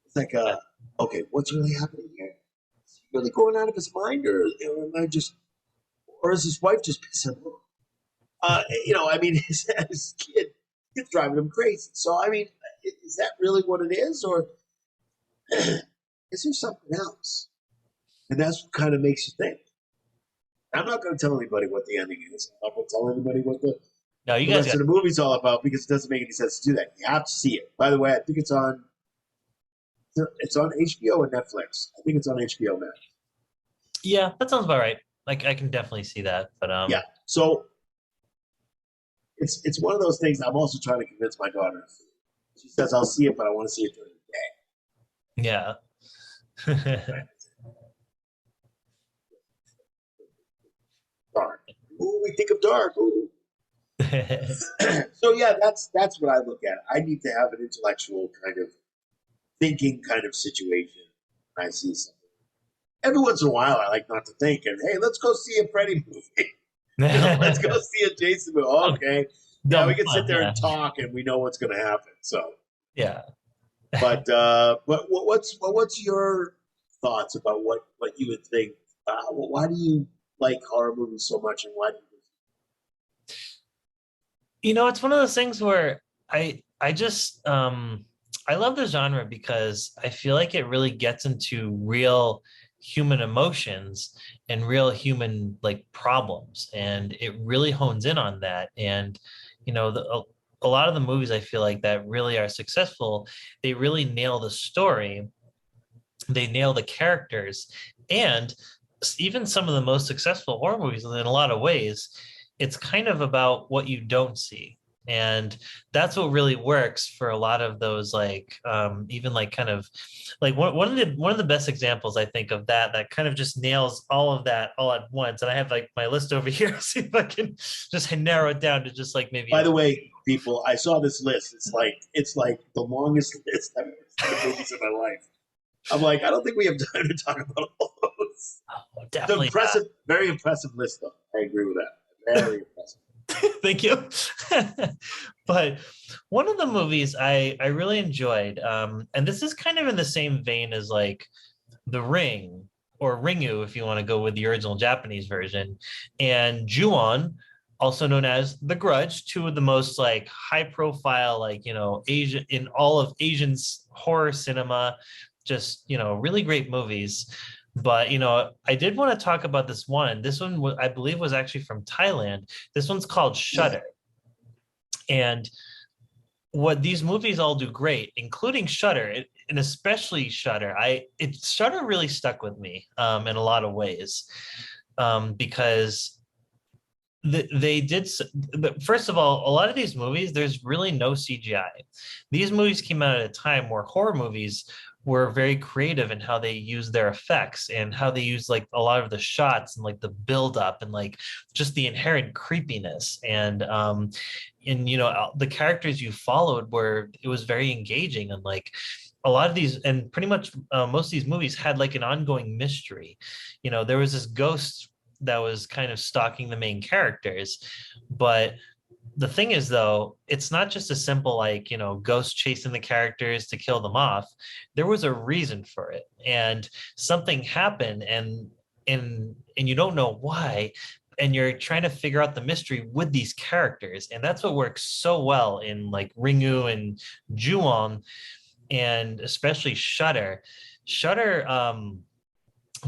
It's like okay, what's really happening here? Is he really going out of his mind, or is his wife just pissing him off? His kid's driving him crazy. So, is that really what it is? Or is there something else? And that's what kind of makes you think. I'm not going to tell anybody what the ending is. I'm not going to tell anybody what the No, you the guys rest got of the movie's all about because it doesn't make any sense to do that. You have to see it. By the way, I think it's on HBO or Netflix. I think it's on HBO Max. yeah, that sounds about right. Like I can definitely see that, but Yeah. So it's one of those things I'm also trying to convince my daughter. She says I'll see it, but I want to see it during the yeah. day. Dark. Ooh, we think of dark. Ooh. So yeah, that's what I look at. I need to have an intellectual kind of thinking kind of situation when I see something. Every once in a while, I like not to think and hey, let's go see a Freddy movie. Let's go see a Jason movie. Oh, okay, yeah, we Dumb can sit fun, there yeah. and talk, and we know what's going to happen. So, Yeah. but what's your thoughts about what you would think? Why do you like horror movies so much, and why do you? You know, it's one of those things where I just I love the genre because I feel like it really gets into real human emotions and real human like problems, and it really hones in on that. And you know, a lot of the movies I feel like that really are successful, they really nail the story, they nail the characters, and even some of the most successful horror movies in a lot of ways, it's kind of about what you don't see. And that's what really works for a lot of those, like even like kind of like one of the best examples I think of that kind of just nails all of that all at once. And I have like my list over here, see if I can just narrow it down to just like maybe By the way, people, I saw this list. It's like the longest list I've ever seen of movies in my life. I'm like, I don't think we have time to talk about all those. oh, It's an definitely not. impressive, very impressive list, though. I agree with that. Very impressive. Thank you. But one of the movies I really enjoyed, and this is kind of in the same vein as like The Ring or Ringu, if you want to go with the original Japanese version, and Ju-on, also known as The Grudge, two of the most like high profile, like, you know, Asia in all of Asian's horror cinema, just, you know, really great movies. But, you know, I did want to talk about this one. This one, I believe, was actually from Thailand. This one's called Shutter. And what these movies all do great, including Shutter, and especially Shutter, Shutter really stuck with me in a lot of ways, because they did. But first of all, a lot of these movies, there's really no CGI. These movies came out at a time where horror movies were very creative in how they use their effects and how they use like a lot of the shots and like the build up and like just the inherent creepiness and you know the characters you followed were, it was very engaging. And like a lot of these, and pretty much most of these movies had like an ongoing mystery. You know, there was this ghost that was kind of stalking the main characters. But the thing is, though, it's not just a simple, like, you know, ghost chasing the characters to kill them off. There was a reason for it, and something happened, and you don't know why, and you're trying to figure out the mystery with these characters. And that's what works so well in like Ringu and Ju-on, and especially Shutter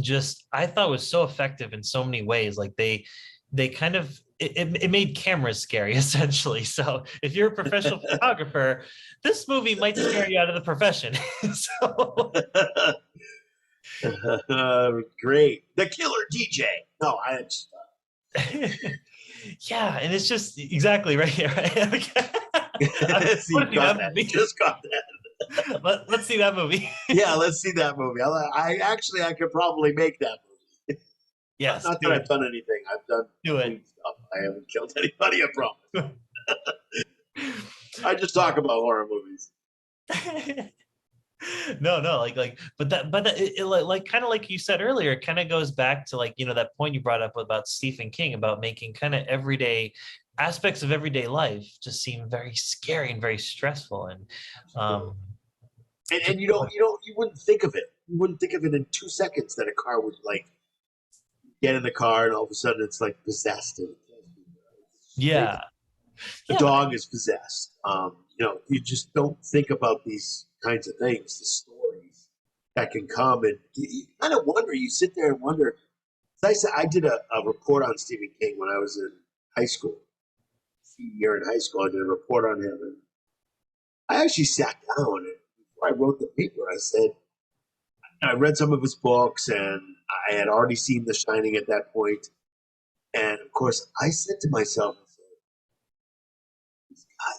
just, I thought, was so effective in so many ways. Like they kind of it made cameras scary essentially. So if you're a professional photographer, this movie might scare you out of the profession. So Great. The Killer DJ. No, I just, yeah, and it's just exactly right here. Right? see, got that. Just got that. Let's see that movie. Yeah, let's see that movie. I could probably make that movie. Yes, not that I've done anything. I've done do it. stuff. I haven't killed anybody. I promise. I just talk about horror movies. No, but like kind of like you said earlier, it kind of goes back to, like, you know, that point you brought up about Stephen King about making kind of everyday aspects of everyday life just seem very scary and very stressful. And you wouldn't think of it. You wouldn't think of it in 2 seconds that a car would like get in the car and all of a sudden it's like possessed. Yeah. The dog is possessed. You know, you just don't think about these kinds of things, the stories. that can come, and you kind of wonder. You sit there and wonder. As I said, I did a report on Stephen King when I was in high school. Year in high school, I did a report on him, and I actually sat down and before I wrote the paper, I said I read some of his books, and I had already seen The Shining at that point, and of course, I said to myself,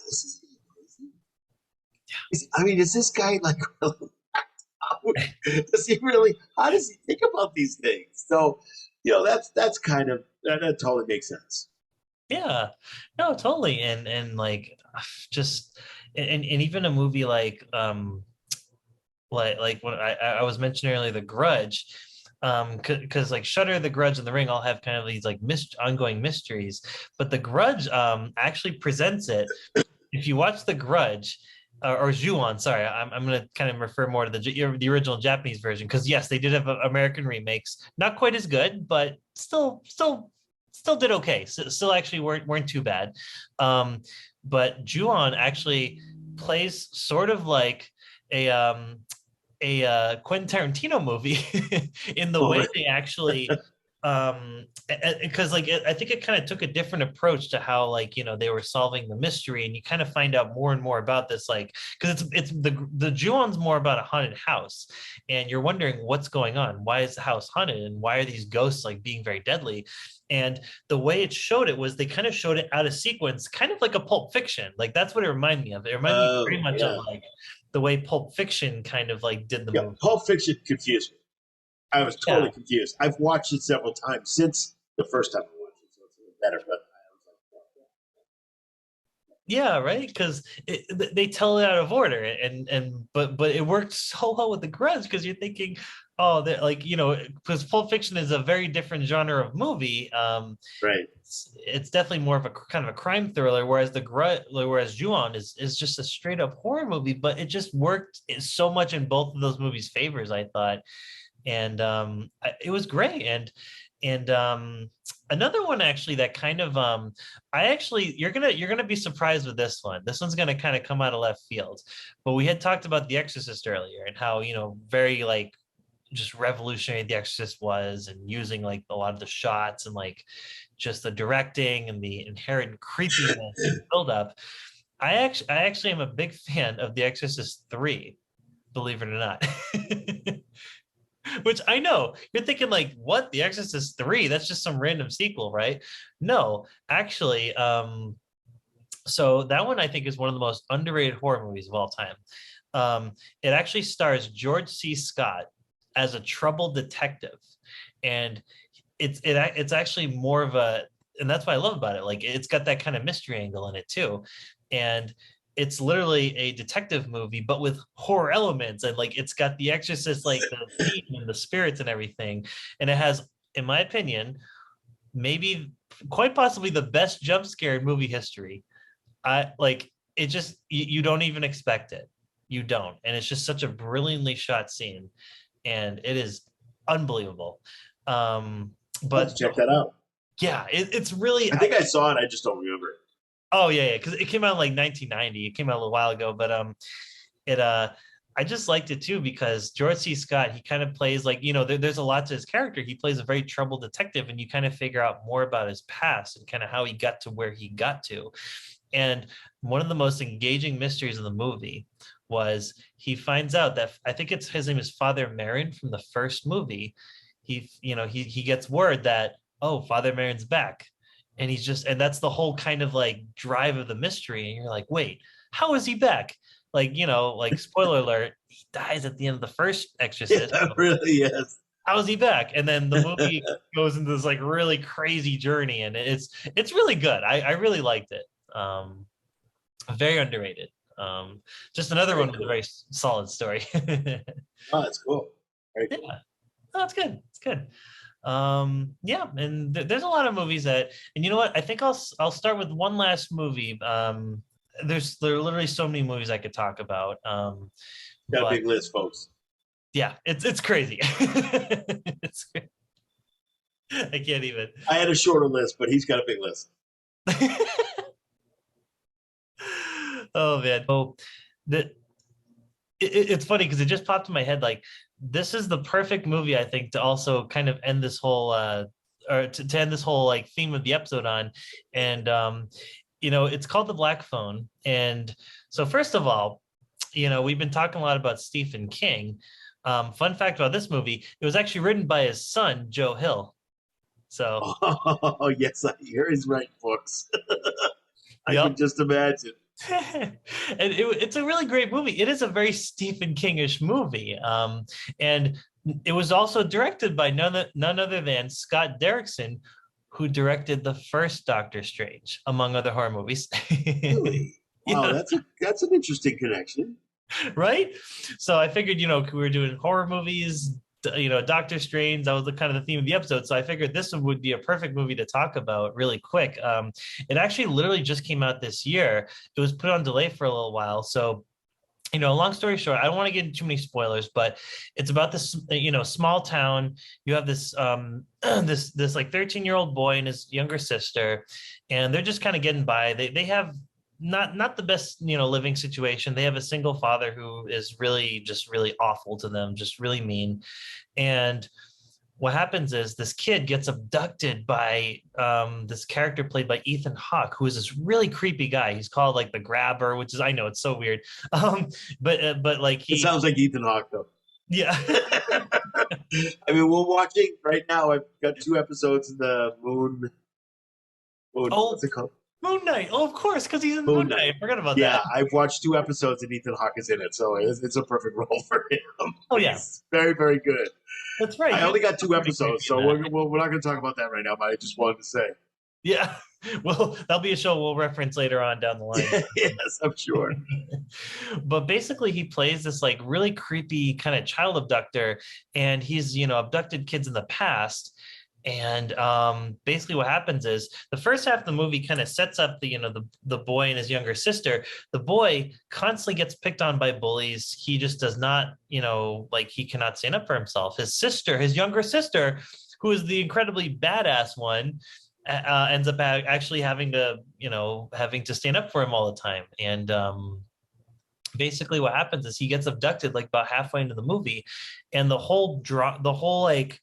"This is crazy." I mean, is this guy like really? Does he really? How does he think about these things? So, that's kind of that totally makes sense. Yeah, no, totally. And like just and even a movie like when I was mentioning earlier, The Grudge, because like Shudder, The Grudge, and The Ring all have kind of these like ongoing mysteries, but The Grudge actually presents it. If you watch The Grudge, or Ju-on, sorry, I'm going to kind of refer more to the original Japanese version, because yes, they did have American remakes, not quite as good, but still did okay. Still actually weren't too bad. But Ju-on actually plays sort of like a Quentin Tarantino movie in the Oh, way really? they actually because like I think it kind of took a different approach to how like they were solving the mystery, and you kind of find out more and more about this, like because it's the Ju-on's more about a haunted house, and you're wondering what's going on, why is the house haunted, and why are these ghosts like being very deadly. And the way it showed it was they kind of showed it out of sequence, kind of like a Pulp Fiction. Like that's what it reminded me of. It reminded me very Oh, much of yeah. like the way Pulp Fiction kind of like did the Yeah, movie. Pulp Fiction confused me. I was Yeah. totally confused. I've watched it several times since the first time I watched it, so it's a little better. But I was like, Yeah, right. Because they tell it out of order, but it worked so well with The Grudge, because you're thinking, oh, they're like because Pulp Fiction is a very different genre of movie. right. It's definitely more of a kind of a crime thriller, whereas whereas Ju-on is just a straight up horror movie. But it just worked so much in both of those movies' favors, I thought, and it was great. And another one actually that kind of I actually you're gonna be surprised with this one. This one's gonna kind of come out of left field, but we had talked about The Exorcist earlier, and how very like just revolutionary The Exorcist was, and using like a lot of the shots and like just the directing and the inherent creepiness and buildup. I actually am a big fan of The Exorcist 3, believe it or not. Which I know you're thinking like, what? The Exorcist 3? That's just some random sequel, right? No, actually, so that one I think is one of the most underrated horror movies of all time. It actually stars George C. Scott as a troubled detective, and it's actually more of a, and that's what I love about it. Like it's got that kind of mystery angle in it too, and it's literally a detective movie, but with horror elements, and like it's got The Exorcist, like the theme and the spirits and everything, and it has, in my opinion, maybe quite possibly the best jump scare in movie history. I like it. Just you don't even expect it. You don't, and it's just such a brilliantly shot scene, and it is unbelievable. I'll have But to check that out. yeah, it's really. I think I saw it. I just don't remember it. Oh yeah, because it came out in like 1990. It came out a little while ago, but it I just liked it too, because George C. Scott, he kind of plays like, there's a lot to his character. He plays a very troubled detective, and you kind of figure out more about his past and kind of how he got to where he got to. And one of the most engaging mysteries of the movie was he finds out that, I think it's his name is Father Merrin from the first movie. He gets word that, oh, Father Merrin's back. And and that's the whole kind of like drive of the mystery. And you're like, wait, how is he back? Like, like spoiler alert, he dies at the end of the first Exorcist. Yeah, really is. How is he back? And then the movie goes into this like really crazy journey, and it's really good. I really liked it. Very underrated. Just another Very one with a cool. very solid story. Oh, that's cool. Very cool. Yeah, no, it's good. It's good. Yeah, and there's a lot of movies and you know what? I think I'll start with one last movie. There are literally so many movies I could talk about. Got a But big list, folks. yeah, it's crazy. It's I can't even. I had a shorter list, but he's got a big list. Oh man. Oh, the it's funny because it just popped in my head. Like this is the perfect movie, I think, to also kind of end this whole or to end this whole like theme of the episode on. And it's called The Black Phone. And so first of all, we've been talking a lot about Stephen King. Fun fact about this movie, it was actually written by his son, Joe Hill. So Oh, yes, I hear he's writing books. I yep. can just imagine. And it's a really great movie. It is a very Stephen King-ish movie. And it was also directed by none other than Scott Derrickson, who directed the first Doctor Strange, among other horror movies. Really? Wow, Yeah, that's an interesting connection. right? So I figured, we were doing horror movies, Doctor Strange, that was the kind of the theme of the episode. So I figured this one would be a perfect movie to talk about really quick. It actually literally just came out this year. It was put on delay for a little while. So, long story short, I don't want to get into too many spoilers, but it's about this, small town. You have this, this like 13-year-old boy and his younger sister, and they're just kind of getting by. They have not the best living situation. They have a single father who is really awful to them, just really mean. And what happens is this kid gets abducted by this character played by Ethan Hawke, who is this really creepy guy. He's called like the Grabber, which is, I know it's so weird, but like It sounds like Ethan Hawke, though. Yeah. I mean, we're watching right now. I've got 2 episodes in the Moon. What's it called? Moon Knight. Oh, of course, because he's in Moon Knight. I forgot about that. Yeah, I've watched 2 episodes and Ethan Hawke is in it, so it's a perfect role for him. Oh yeah, he's very, very good. That's right. I only got 2 episodes, so we're not going to talk about that right now. But I just wanted to say, yeah, well, that'll be a show we'll reference later on down the line. Yes, I'm sure. But basically, he plays this like really creepy kind of child abductor, and he's abducted kids in the past. And basically what happens is the first half of the movie kind of sets up the boy and his younger sister. The boy constantly gets picked on by bullies. He just does not, he cannot stand up for himself. His younger sister, who is the incredibly badass one, ends up actually having to stand up for him all the time. And basically what happens is he gets abducted like about halfway into the movie, and the whole like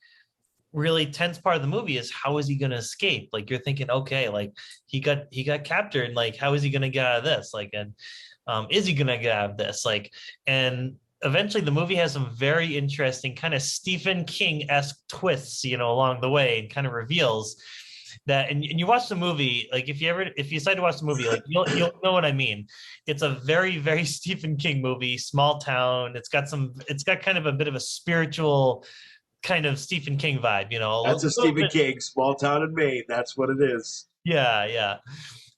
really tense part of the movie is how is he going to escape? Like you're thinking, okay, like he got captured, and like how is he going to get out of this? Like, and is he going to get out of this? Like, and eventually the movie has some very interesting kind of Stephen King-esque twists, along the way, and kind of reveals that. And you watch the movie, like if you decide to watch the movie, like you'll know what I mean. It's a very, very Stephen King movie, small town. It's got kind of a bit of a spiritual kind of Stephen King vibe, That's a Stephen King, small town in Maine. That's what it is. Yeah.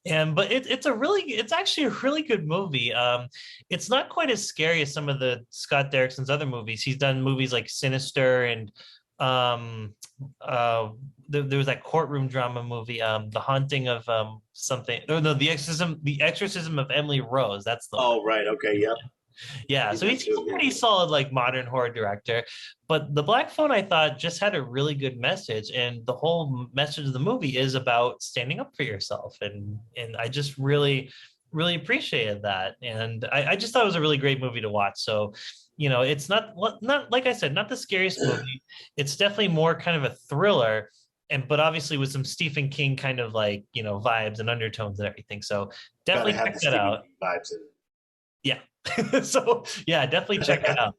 But it's actually a really good movie. It's not quite as scary as some of the Scott Derrickson's other movies. He's done movies like Sinister, and there was that courtroom drama movie, The Haunting of something. Oh no, The Exorcism of Emily Rose. That's the one. Right. Okay. Yep. Yeah, so he's a pretty solid like modern horror director. But The Black Phone, I thought, just had a really good message, and the whole message of the movie is about standing up for yourself, and I just really appreciated that, and I just thought it was a really great movie to watch. So it's not like I said, not the scariest movie. It's definitely more kind of a thriller, but obviously with some Stephen King kind of like vibes and undertones and everything. So definitely check that out. Vibes in it. Yeah. So yeah, definitely check it out.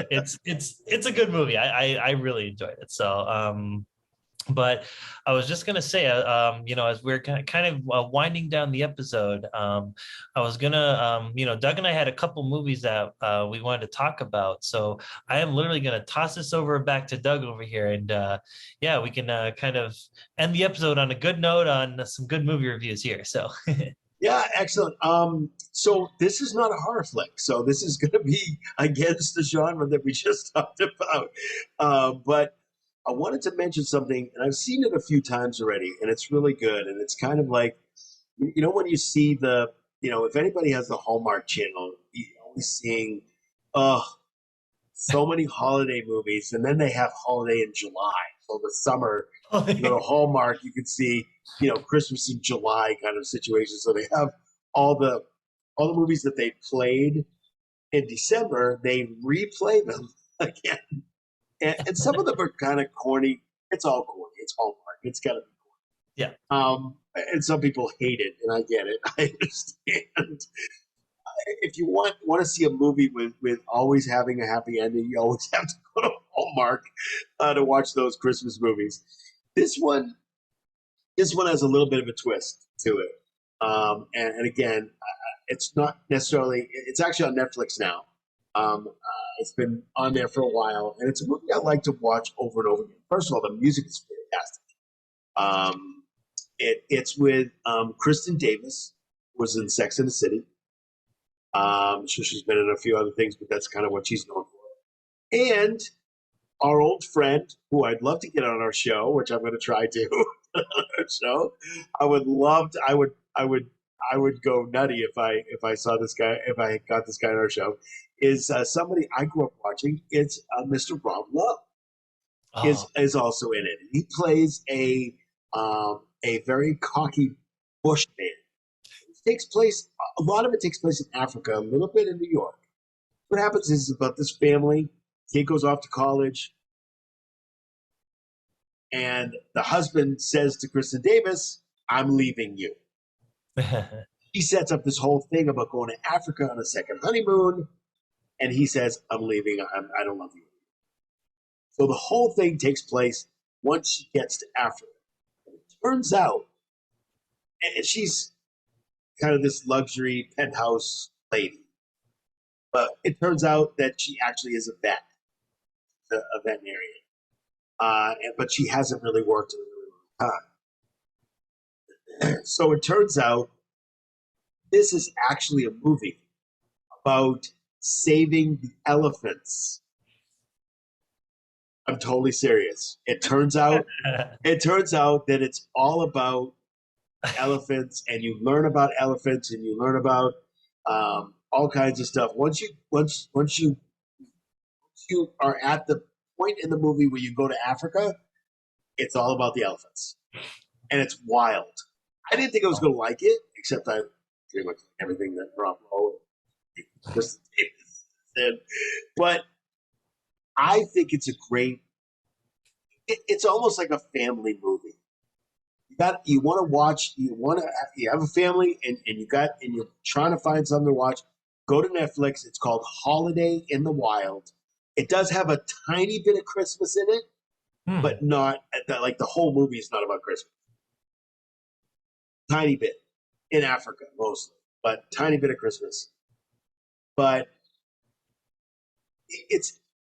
It's a good movie. I really enjoyed it. So but I was just gonna say, as we're kind of winding down the episode, I was gonna, Doug and I had a couple movies that we wanted to talk about. So I am literally gonna toss this back to Doug over here, and yeah, we can kind of end the episode on a good note on some good movie reviews here. So. Yeah, excellent. So this is not a horror flick. So this is going to be against the genre that we just talked about. But I wanted to mention something, and I've seen it a few times already, and it's really good. And it's kind of like, when you see if anybody has the Hallmark Channel, you're always seeing, so many holiday movies, and then they have holiday in July. So the summer, Hallmark, you can see, Christmas in July kind of situation. So they have all the movies that they played in December, they replay them again, and some of them are kind of corny. It's all corny. It's Hallmark. It's got to be corny. Yeah. And some people hate it, and I get it. I understand. If you want to see a movie with always having a happy ending, you always have to go to Hallmark to watch those Christmas movies. This one has a little bit of a twist to it, and again, it's not necessarily. It's actually on Netflix now. It's been on there for a while, and it's a movie I like to watch over and over again. First of all, the music is fantastic. It's with Kristen Davis, who was in Sex and the City. I'm sure she's been in a few other things, but that's kind of what she's known for. And our old friend, who I'd love to get on our show, which I'm going to try to on our show. I would go nutty if I saw this guy, if I got this guy on our show. Is somebody I grew up watching. It's Mr. Rob Lowe. Is also in it. He plays a very cocky bushman. A lot of it takes place in Africa, a little bit in New York. What happens is about this family. Kid goes off to college, and the husband says to Kristen Davis, "I'm leaving you." He sets up this whole thing about going to Africa on a second honeymoon, and he says, "I'm leaving. I don't love you." So the whole thing takes place once she gets to Africa. And it turns out, and she's kind of this luxury penthouse lady, but it turns out that she actually is a veterinarian, but she hasn't really worked in a really long time. So it turns out this is actually a movie about saving the elephants. I'm totally serious. It turns out that it's all about elephants, and you learn about elephants, and you learn about all kinds of stuff. Once you are at the point in the movie where you go to Africa, it's all about the elephants, and it's wild. I didn't think I was going to like it, except I pretty much everything that Rob Lowe and Kristen Davis said. But I think it's a great. It's almost like a family movie. You want to watch. You have a family, and you're trying to find something to watch. Go to Netflix. It's called Holiday in the Wild. It does have a tiny bit of Christmas in it, but not like the whole movie is not about Christmas. Tiny bit in Africa mostly, but tiny bit of Christmas. But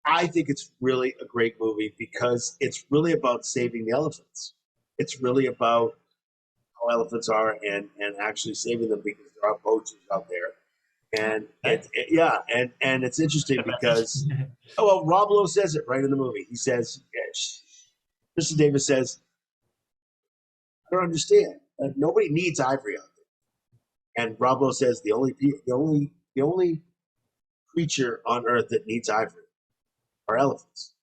I think it's really a great movie because it's really about saving the elephants. It's really about how elephants are and actually saving them because there are poachers out there. And and it's interesting because Rob Lowe says it right in the movie. He says, Kristen Davis says, "I don't understand. Nobody needs ivory out there." And Rob Lowe says the only creature on Earth that needs ivory are elephants.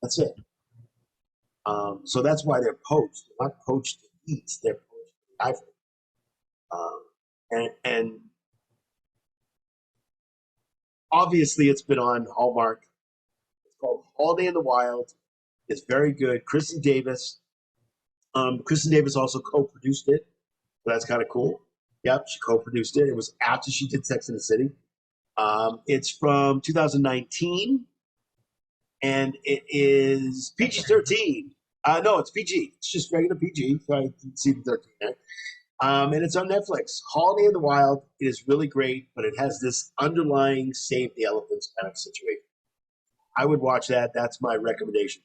That's it. So that's why they're poached. They're not poached to eat. They're poached for ivory. And obviously, it's been on Hallmark. It's called Holiday in the Wild. It's very good. Kristen Davis. Kristen Davis also co-produced it. So that's kind of cool. Yep, she co-produced it. It was after she did Sex and the City. It's from 2019, and it is PG-13. No, it's PG. It's just regular PG. So I didn't see the 13 there. And it's on Netflix. Holiday in the Wild is really great, but it has this underlying save the elephants kind of situation. I would watch that. That's my recommendation.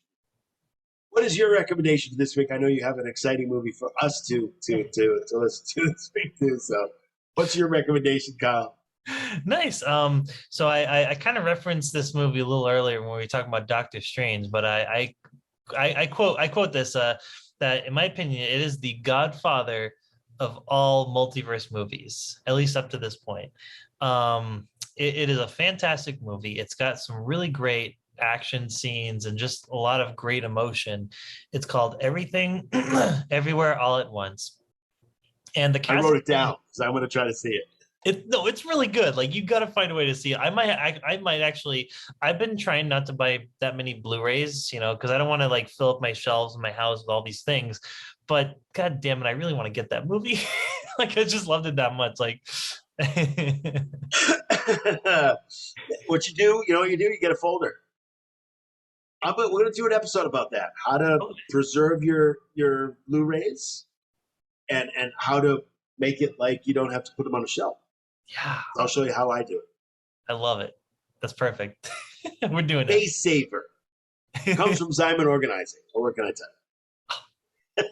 What is your recommendation this week? I know you have an exciting movie for us to listen to this week too. So, what's your recommendation, Kyle? Nice. So I kind of referenced this movie a little earlier when we were talking about Doctor Strange, but I quote this that in my opinion it is the godfather of all multiverse movies, at least up to this point. It is a fantastic movie. It's got some really great action scenes and just a lot of great emotion. It's called Everything Everywhere All at Once. And the cast, I wrote it down because I want to try to see it. It's really good. Like you got to find a way to see it. I might actually. I've been trying not to buy that many Blu-rays, because I don't want to like fill up my shelves in my house with all these things. But God damn it, I really want to get that movie. Like I just loved it that much. Like, What you do, what you do, you get a folder. We're going to do an episode about that. How to preserve your Blu-rays and how to make it like you don't have to put them on a shelf. Yeah. I'll show you how I do it. I love it. That's perfect. We're doing it. Space saver. Comes from Simon Organizing. What can I tell you?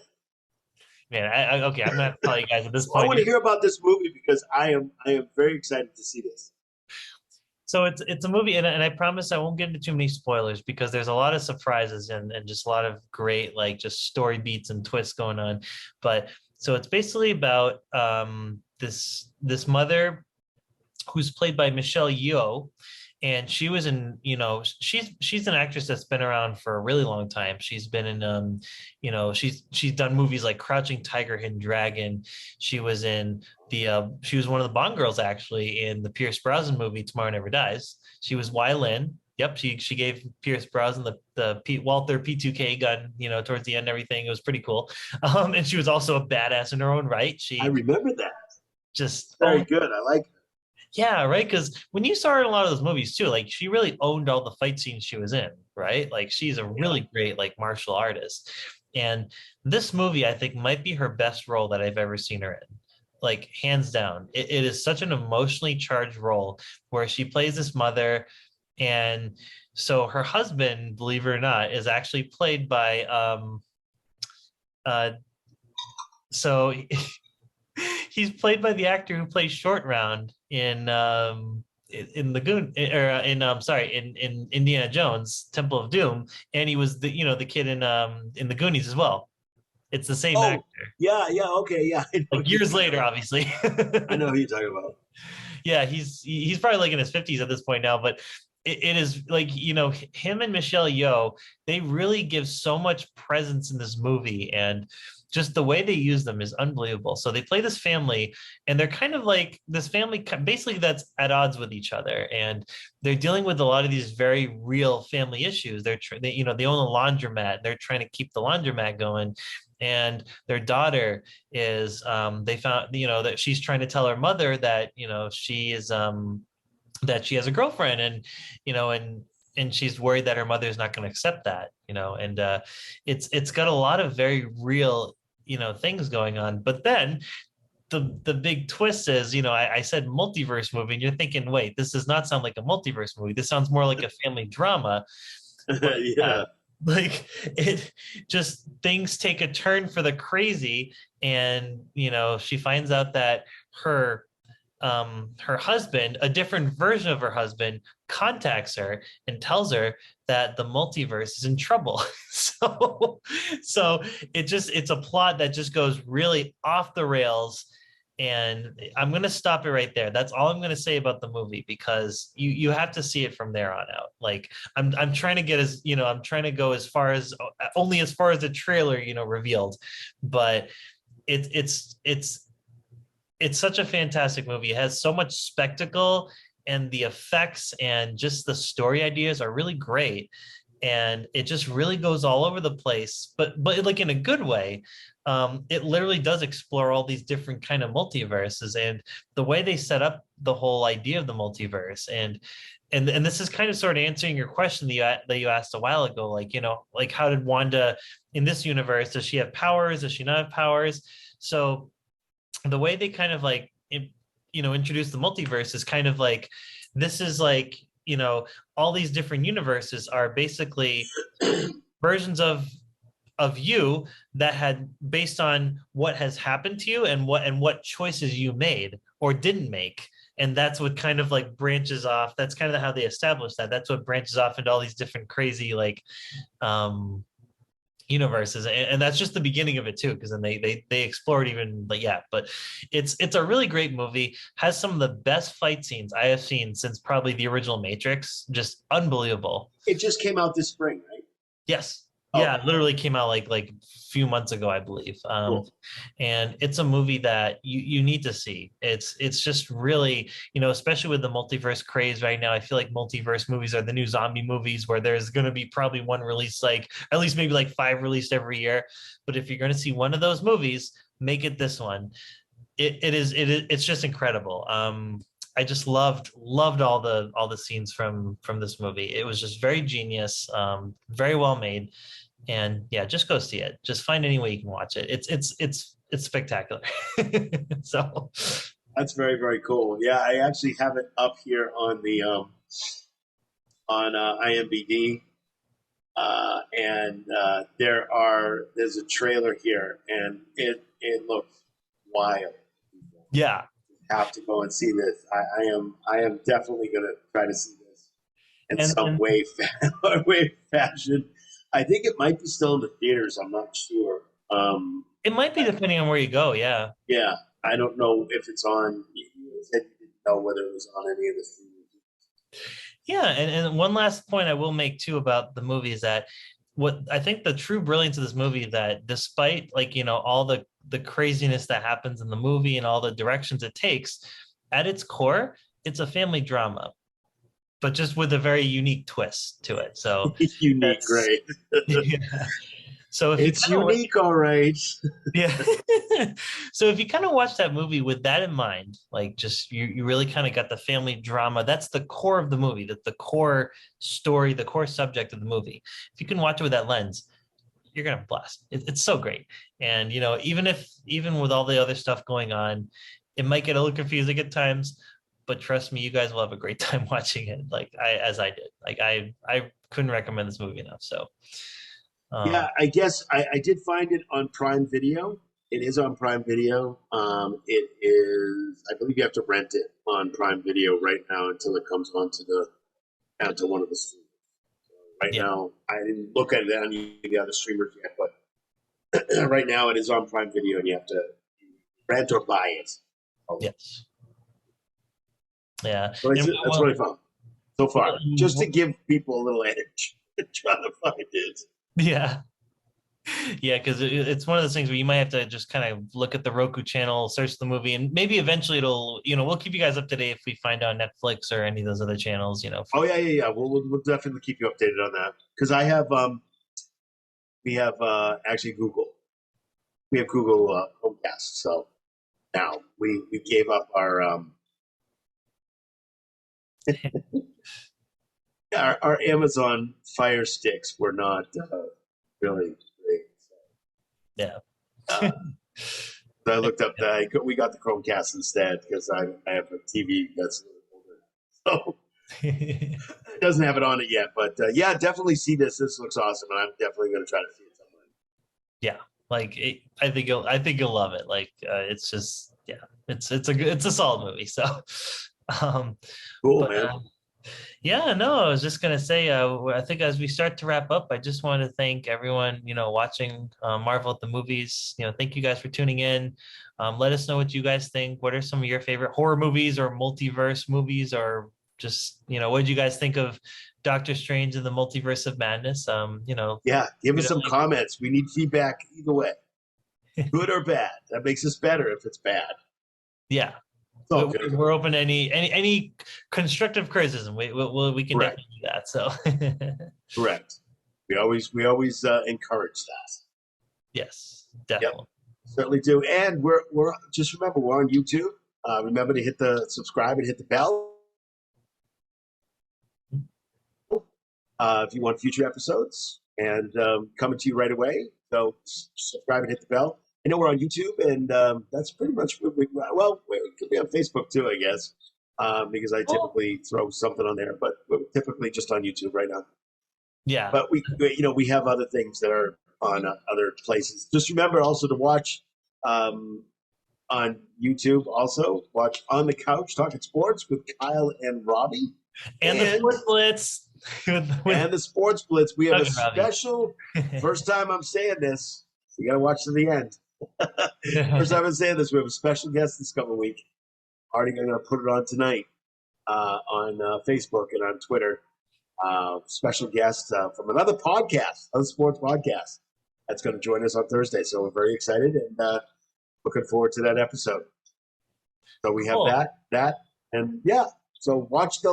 Man, okay, I'm gonna tell you guys at this Well, I point. want to hear about this movie because I am very excited to see this. So it's a movie, and I promise I won't get into too many spoilers because there's a lot of surprises and just a lot of great like just story beats and twists going on. But so it's basically about this mother who's played by Michelle Yeoh, and she was in, she's an actress that's been around for a really long time. She's been in she's done movies like Crouching Tiger, Hidden Dragon. She was in she was one of the Bond girls actually in the Pierce Brosnan movie Tomorrow Never Dies. She was Lin. Yep, she gave Pierce Brosnan the Walther P2K gun, towards the end and everything. It was pretty cool. And she was also a badass in her own right. I remember that. Just very good. I like her. Yeah, right. Because when you saw her in a lot of those movies too, like she really owned all the fight scenes she was in, right? Like she's a really great like martial artist. And this movie, I think, might be her best role that I've ever seen her in. Like hands down. It is such an emotionally charged role where she plays this mother. And so her husband, believe it or not, is actually played by so he's played by the actor who plays Short Round in the Goon or in Indiana Jones Temple of Doom, and he was the kid in the Goonies as well. It's the same actor. Yeah, okay, yeah. Like years later, obviously. I know who you're talking about. Yeah, he's probably like in his 50s at this point now, but it is like, him and Michelle Yeoh, they really give so much presence in this movie, and just the way they use them is unbelievable. So they play this family, and they're kind of like this family basically that's at odds with each other, and they're dealing with a lot of these very real family issues. They own a laundromat. They're trying to keep the laundromat going, and their daughter is they found that she's trying to tell her mother that she is that she has a girlfriend, and she's worried that her mother is not going to accept that, and it's got a lot of very real things going on. But then the big twist is, I said multiverse movie, and you're thinking, wait, this does not sound like a multiverse movie. This sounds more like a family drama. But, yeah. Like it just, things take a turn for the crazy, and she finds out that her husband, a different version of her husband, contacts her and tells her that the multiverse is in trouble. So it's a plot that just goes really off the rails. And I'm going to stop it right there. That's all I'm going to say about the movie, because you have to see it from there on out. Like I'm trying to get I'm trying to go as far as the trailer, revealed, but it's such a fantastic movie. It has so much spectacle, and the effects and just the story ideas are really great. And it just really goes all over the place, but like in a good way. It literally does explore all these different kind of multiverses, and the way they set up the whole idea of the multiverse. And this is kind of sort of answering your question that you asked a while ago, like how did Wanda in this universe, does she have powers? Does she not have powers? So the way they kind of like, introduce the multiverse is kind of like, this is like, all these different universes are basically versions of you that had, based on what has happened to you and what choices you made or didn't make. And that's what kind of like branches off. That's kind of how they establish that. That's what branches off into all these different crazy like universes, and that's just the beginning of it too, because then they explore it even. But yeah, but it's a really great movie. Has some of the best fight scenes I have seen since probably the original Matrix. Just unbelievable. It just came out this spring, right? Yes. Yeah, Oh, it literally came out like a few months ago, I believe. cool. And it's a movie that you need to see. It's just really, especially with the multiverse craze right now. I feel like multiverse movies are the new zombie movies, where there's going to be probably one release, like at least maybe like 5 released every year. But if you're going to see one of those movies, make it this one. It's just incredible. I just loved all the scenes from this movie. It was just very genius, very well made, and yeah, just go see it. Just find any way you can watch it. It's spectacular. So That's very, very cool. Yeah, I actually have it up here on the on IMDb, and there's a trailer here, and it looks wild. yeah, Have to go and see this. I am definitely going to try to see this in some and way, way, fashion. I think it might be still in the theaters. I'm not sure. it might be depending on where you go. Yeah. Yeah, I don't know if it's on. You said you didn't know whether it was on any of the streaming. Yeah, and one last point I will make too about the movie is that what I think the true brilliance of this movie is that despite all the craziness that happens in the movie and all the directions it takes, at its core, it's a family drama, but just with a very unique twist to it. So Unique, that's right? yeah. So if you It's kind of unique, all right. yeah. So if you kind of watch that movie with that in mind, like just you really kind of got the family drama. That's the core of the movie. That's the core story, the core subject of the movie. If you can watch it with that lens, you're gonna have a blast. It's so great. And even with all the other stuff going on, it might get a little confusing at times, but trust me, you guys will have a great time watching it. Like I did. Like I couldn't recommend this movie enough. So Yeah, um I guess I did find it on Prime Video. It is on Prime Video. It is. I believe you have to rent it on Prime Video right now until it comes onto one of the streamers. So right yeah, now, I didn't look at it on the other streamers yet, but right now it is on Prime Video, and you have to rent or buy it. yes. Yeah. So And that's what I found so far, just to well, give people a little edge trying to find it. yeah. Yeah, because it's one of those things where you might have to just kind of look at the Roku channel, search the movie, and maybe eventually we'll keep you guys up to date if we find on Netflix or any of those other channels. Oh yeah. We'll definitely keep you updated on that because I have we have actually Google. We have Google Chromecast. So now we gave up our Amazon Fire Sticks were not really great. So, Yeah. I looked up we got the Chromecast instead because I have a TV that's a little older. So it doesn't have it on it yet, but yeah, definitely see this. This looks awesome, and I'm definitely going to try to see it somewhere. Yeah, I think you'll love it. Like it's just it's a solid movie. So, um, Cool, but man. yeah, no, I was just gonna say, I think as we start to wrap up, I just want to thank everyone, watching Marvel at the Movies. Thank you guys for tuning in. Let us know what you guys think. What are some of your favorite horror movies or multiverse movies, or just, what did you guys think of Doctor Strange and the Multiverse of Madness? Yeah, give us you know, some comments. We need feedback either way, good or bad. That makes us better if it's bad. yeah, It's all good. we're open to any constructive criticism. We can Correct. definitely do that. So, Correct. We always encourage that. yes, definitely. Certainly do. And we're just remember we're on YouTube. Remember to hit the subscribe and hit the bell if you want future episodes and coming to you right away. So subscribe and hit the bell. I know we're on YouTube, and that's pretty much what we could be on Facebook too, I guess, because I typically throw something on there, but we're typically just on YouTube right now. Yeah. But we have other things that are on other places. Just remember also to watch on YouTube. Also watch On the Couch Talking Sports with Kyle and Robbie, And the Sports Blitz. and the Sports Blitz. We have a Robbie. special. First time I'm saying this. You got to watch to the end. First time I'm saying this. We have a special guest this coming week. Already going to put it on tonight on Facebook and on Twitter. special guest from another podcast, another sports podcast, that's going to join us on Thursday. So we're very excited and looking forward to that episode. So we have Cool. that, and yeah. So especially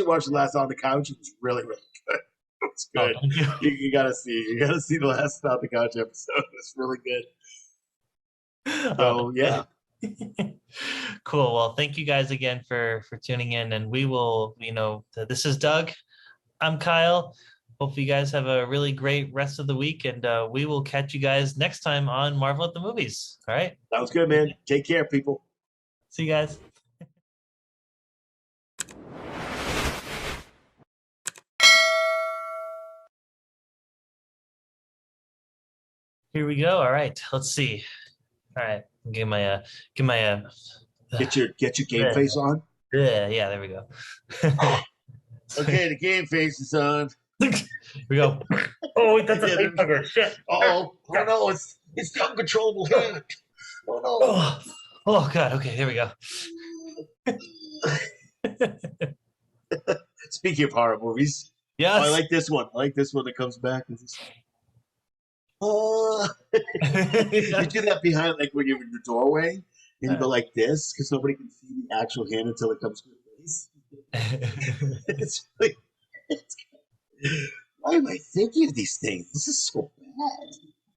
watch the last On the Couch. It was really, really good. It was good. Oh, You gotta see the last On the Couch episode. It's really good. So yeah. Cool. Well, thank you guys again for tuning in, and we will, this is Doug. I'm Kyle. Hope you guys have a really great rest of the week, and we will catch you guys next time on Marvel at the Movies. All right. Sounds good, man. Take care, people. See you guys. Here we go. All right. Let's see. All right. Get your game face on. Yeah, there we go. Okay, the game face is on. Here we go. Oh, wait, that's a face hugger. Shit. Oh no, it's the uncontrollable hand. Oh no. Oh God. Okay, here we go. Speaking of horror movies, yes. I like this one. I like this one that comes back. You do that behind, like when you're in the doorway, and you go like this because nobody can see the actual hand until it comes to your face. Why am I thinking of these things? This is so bad.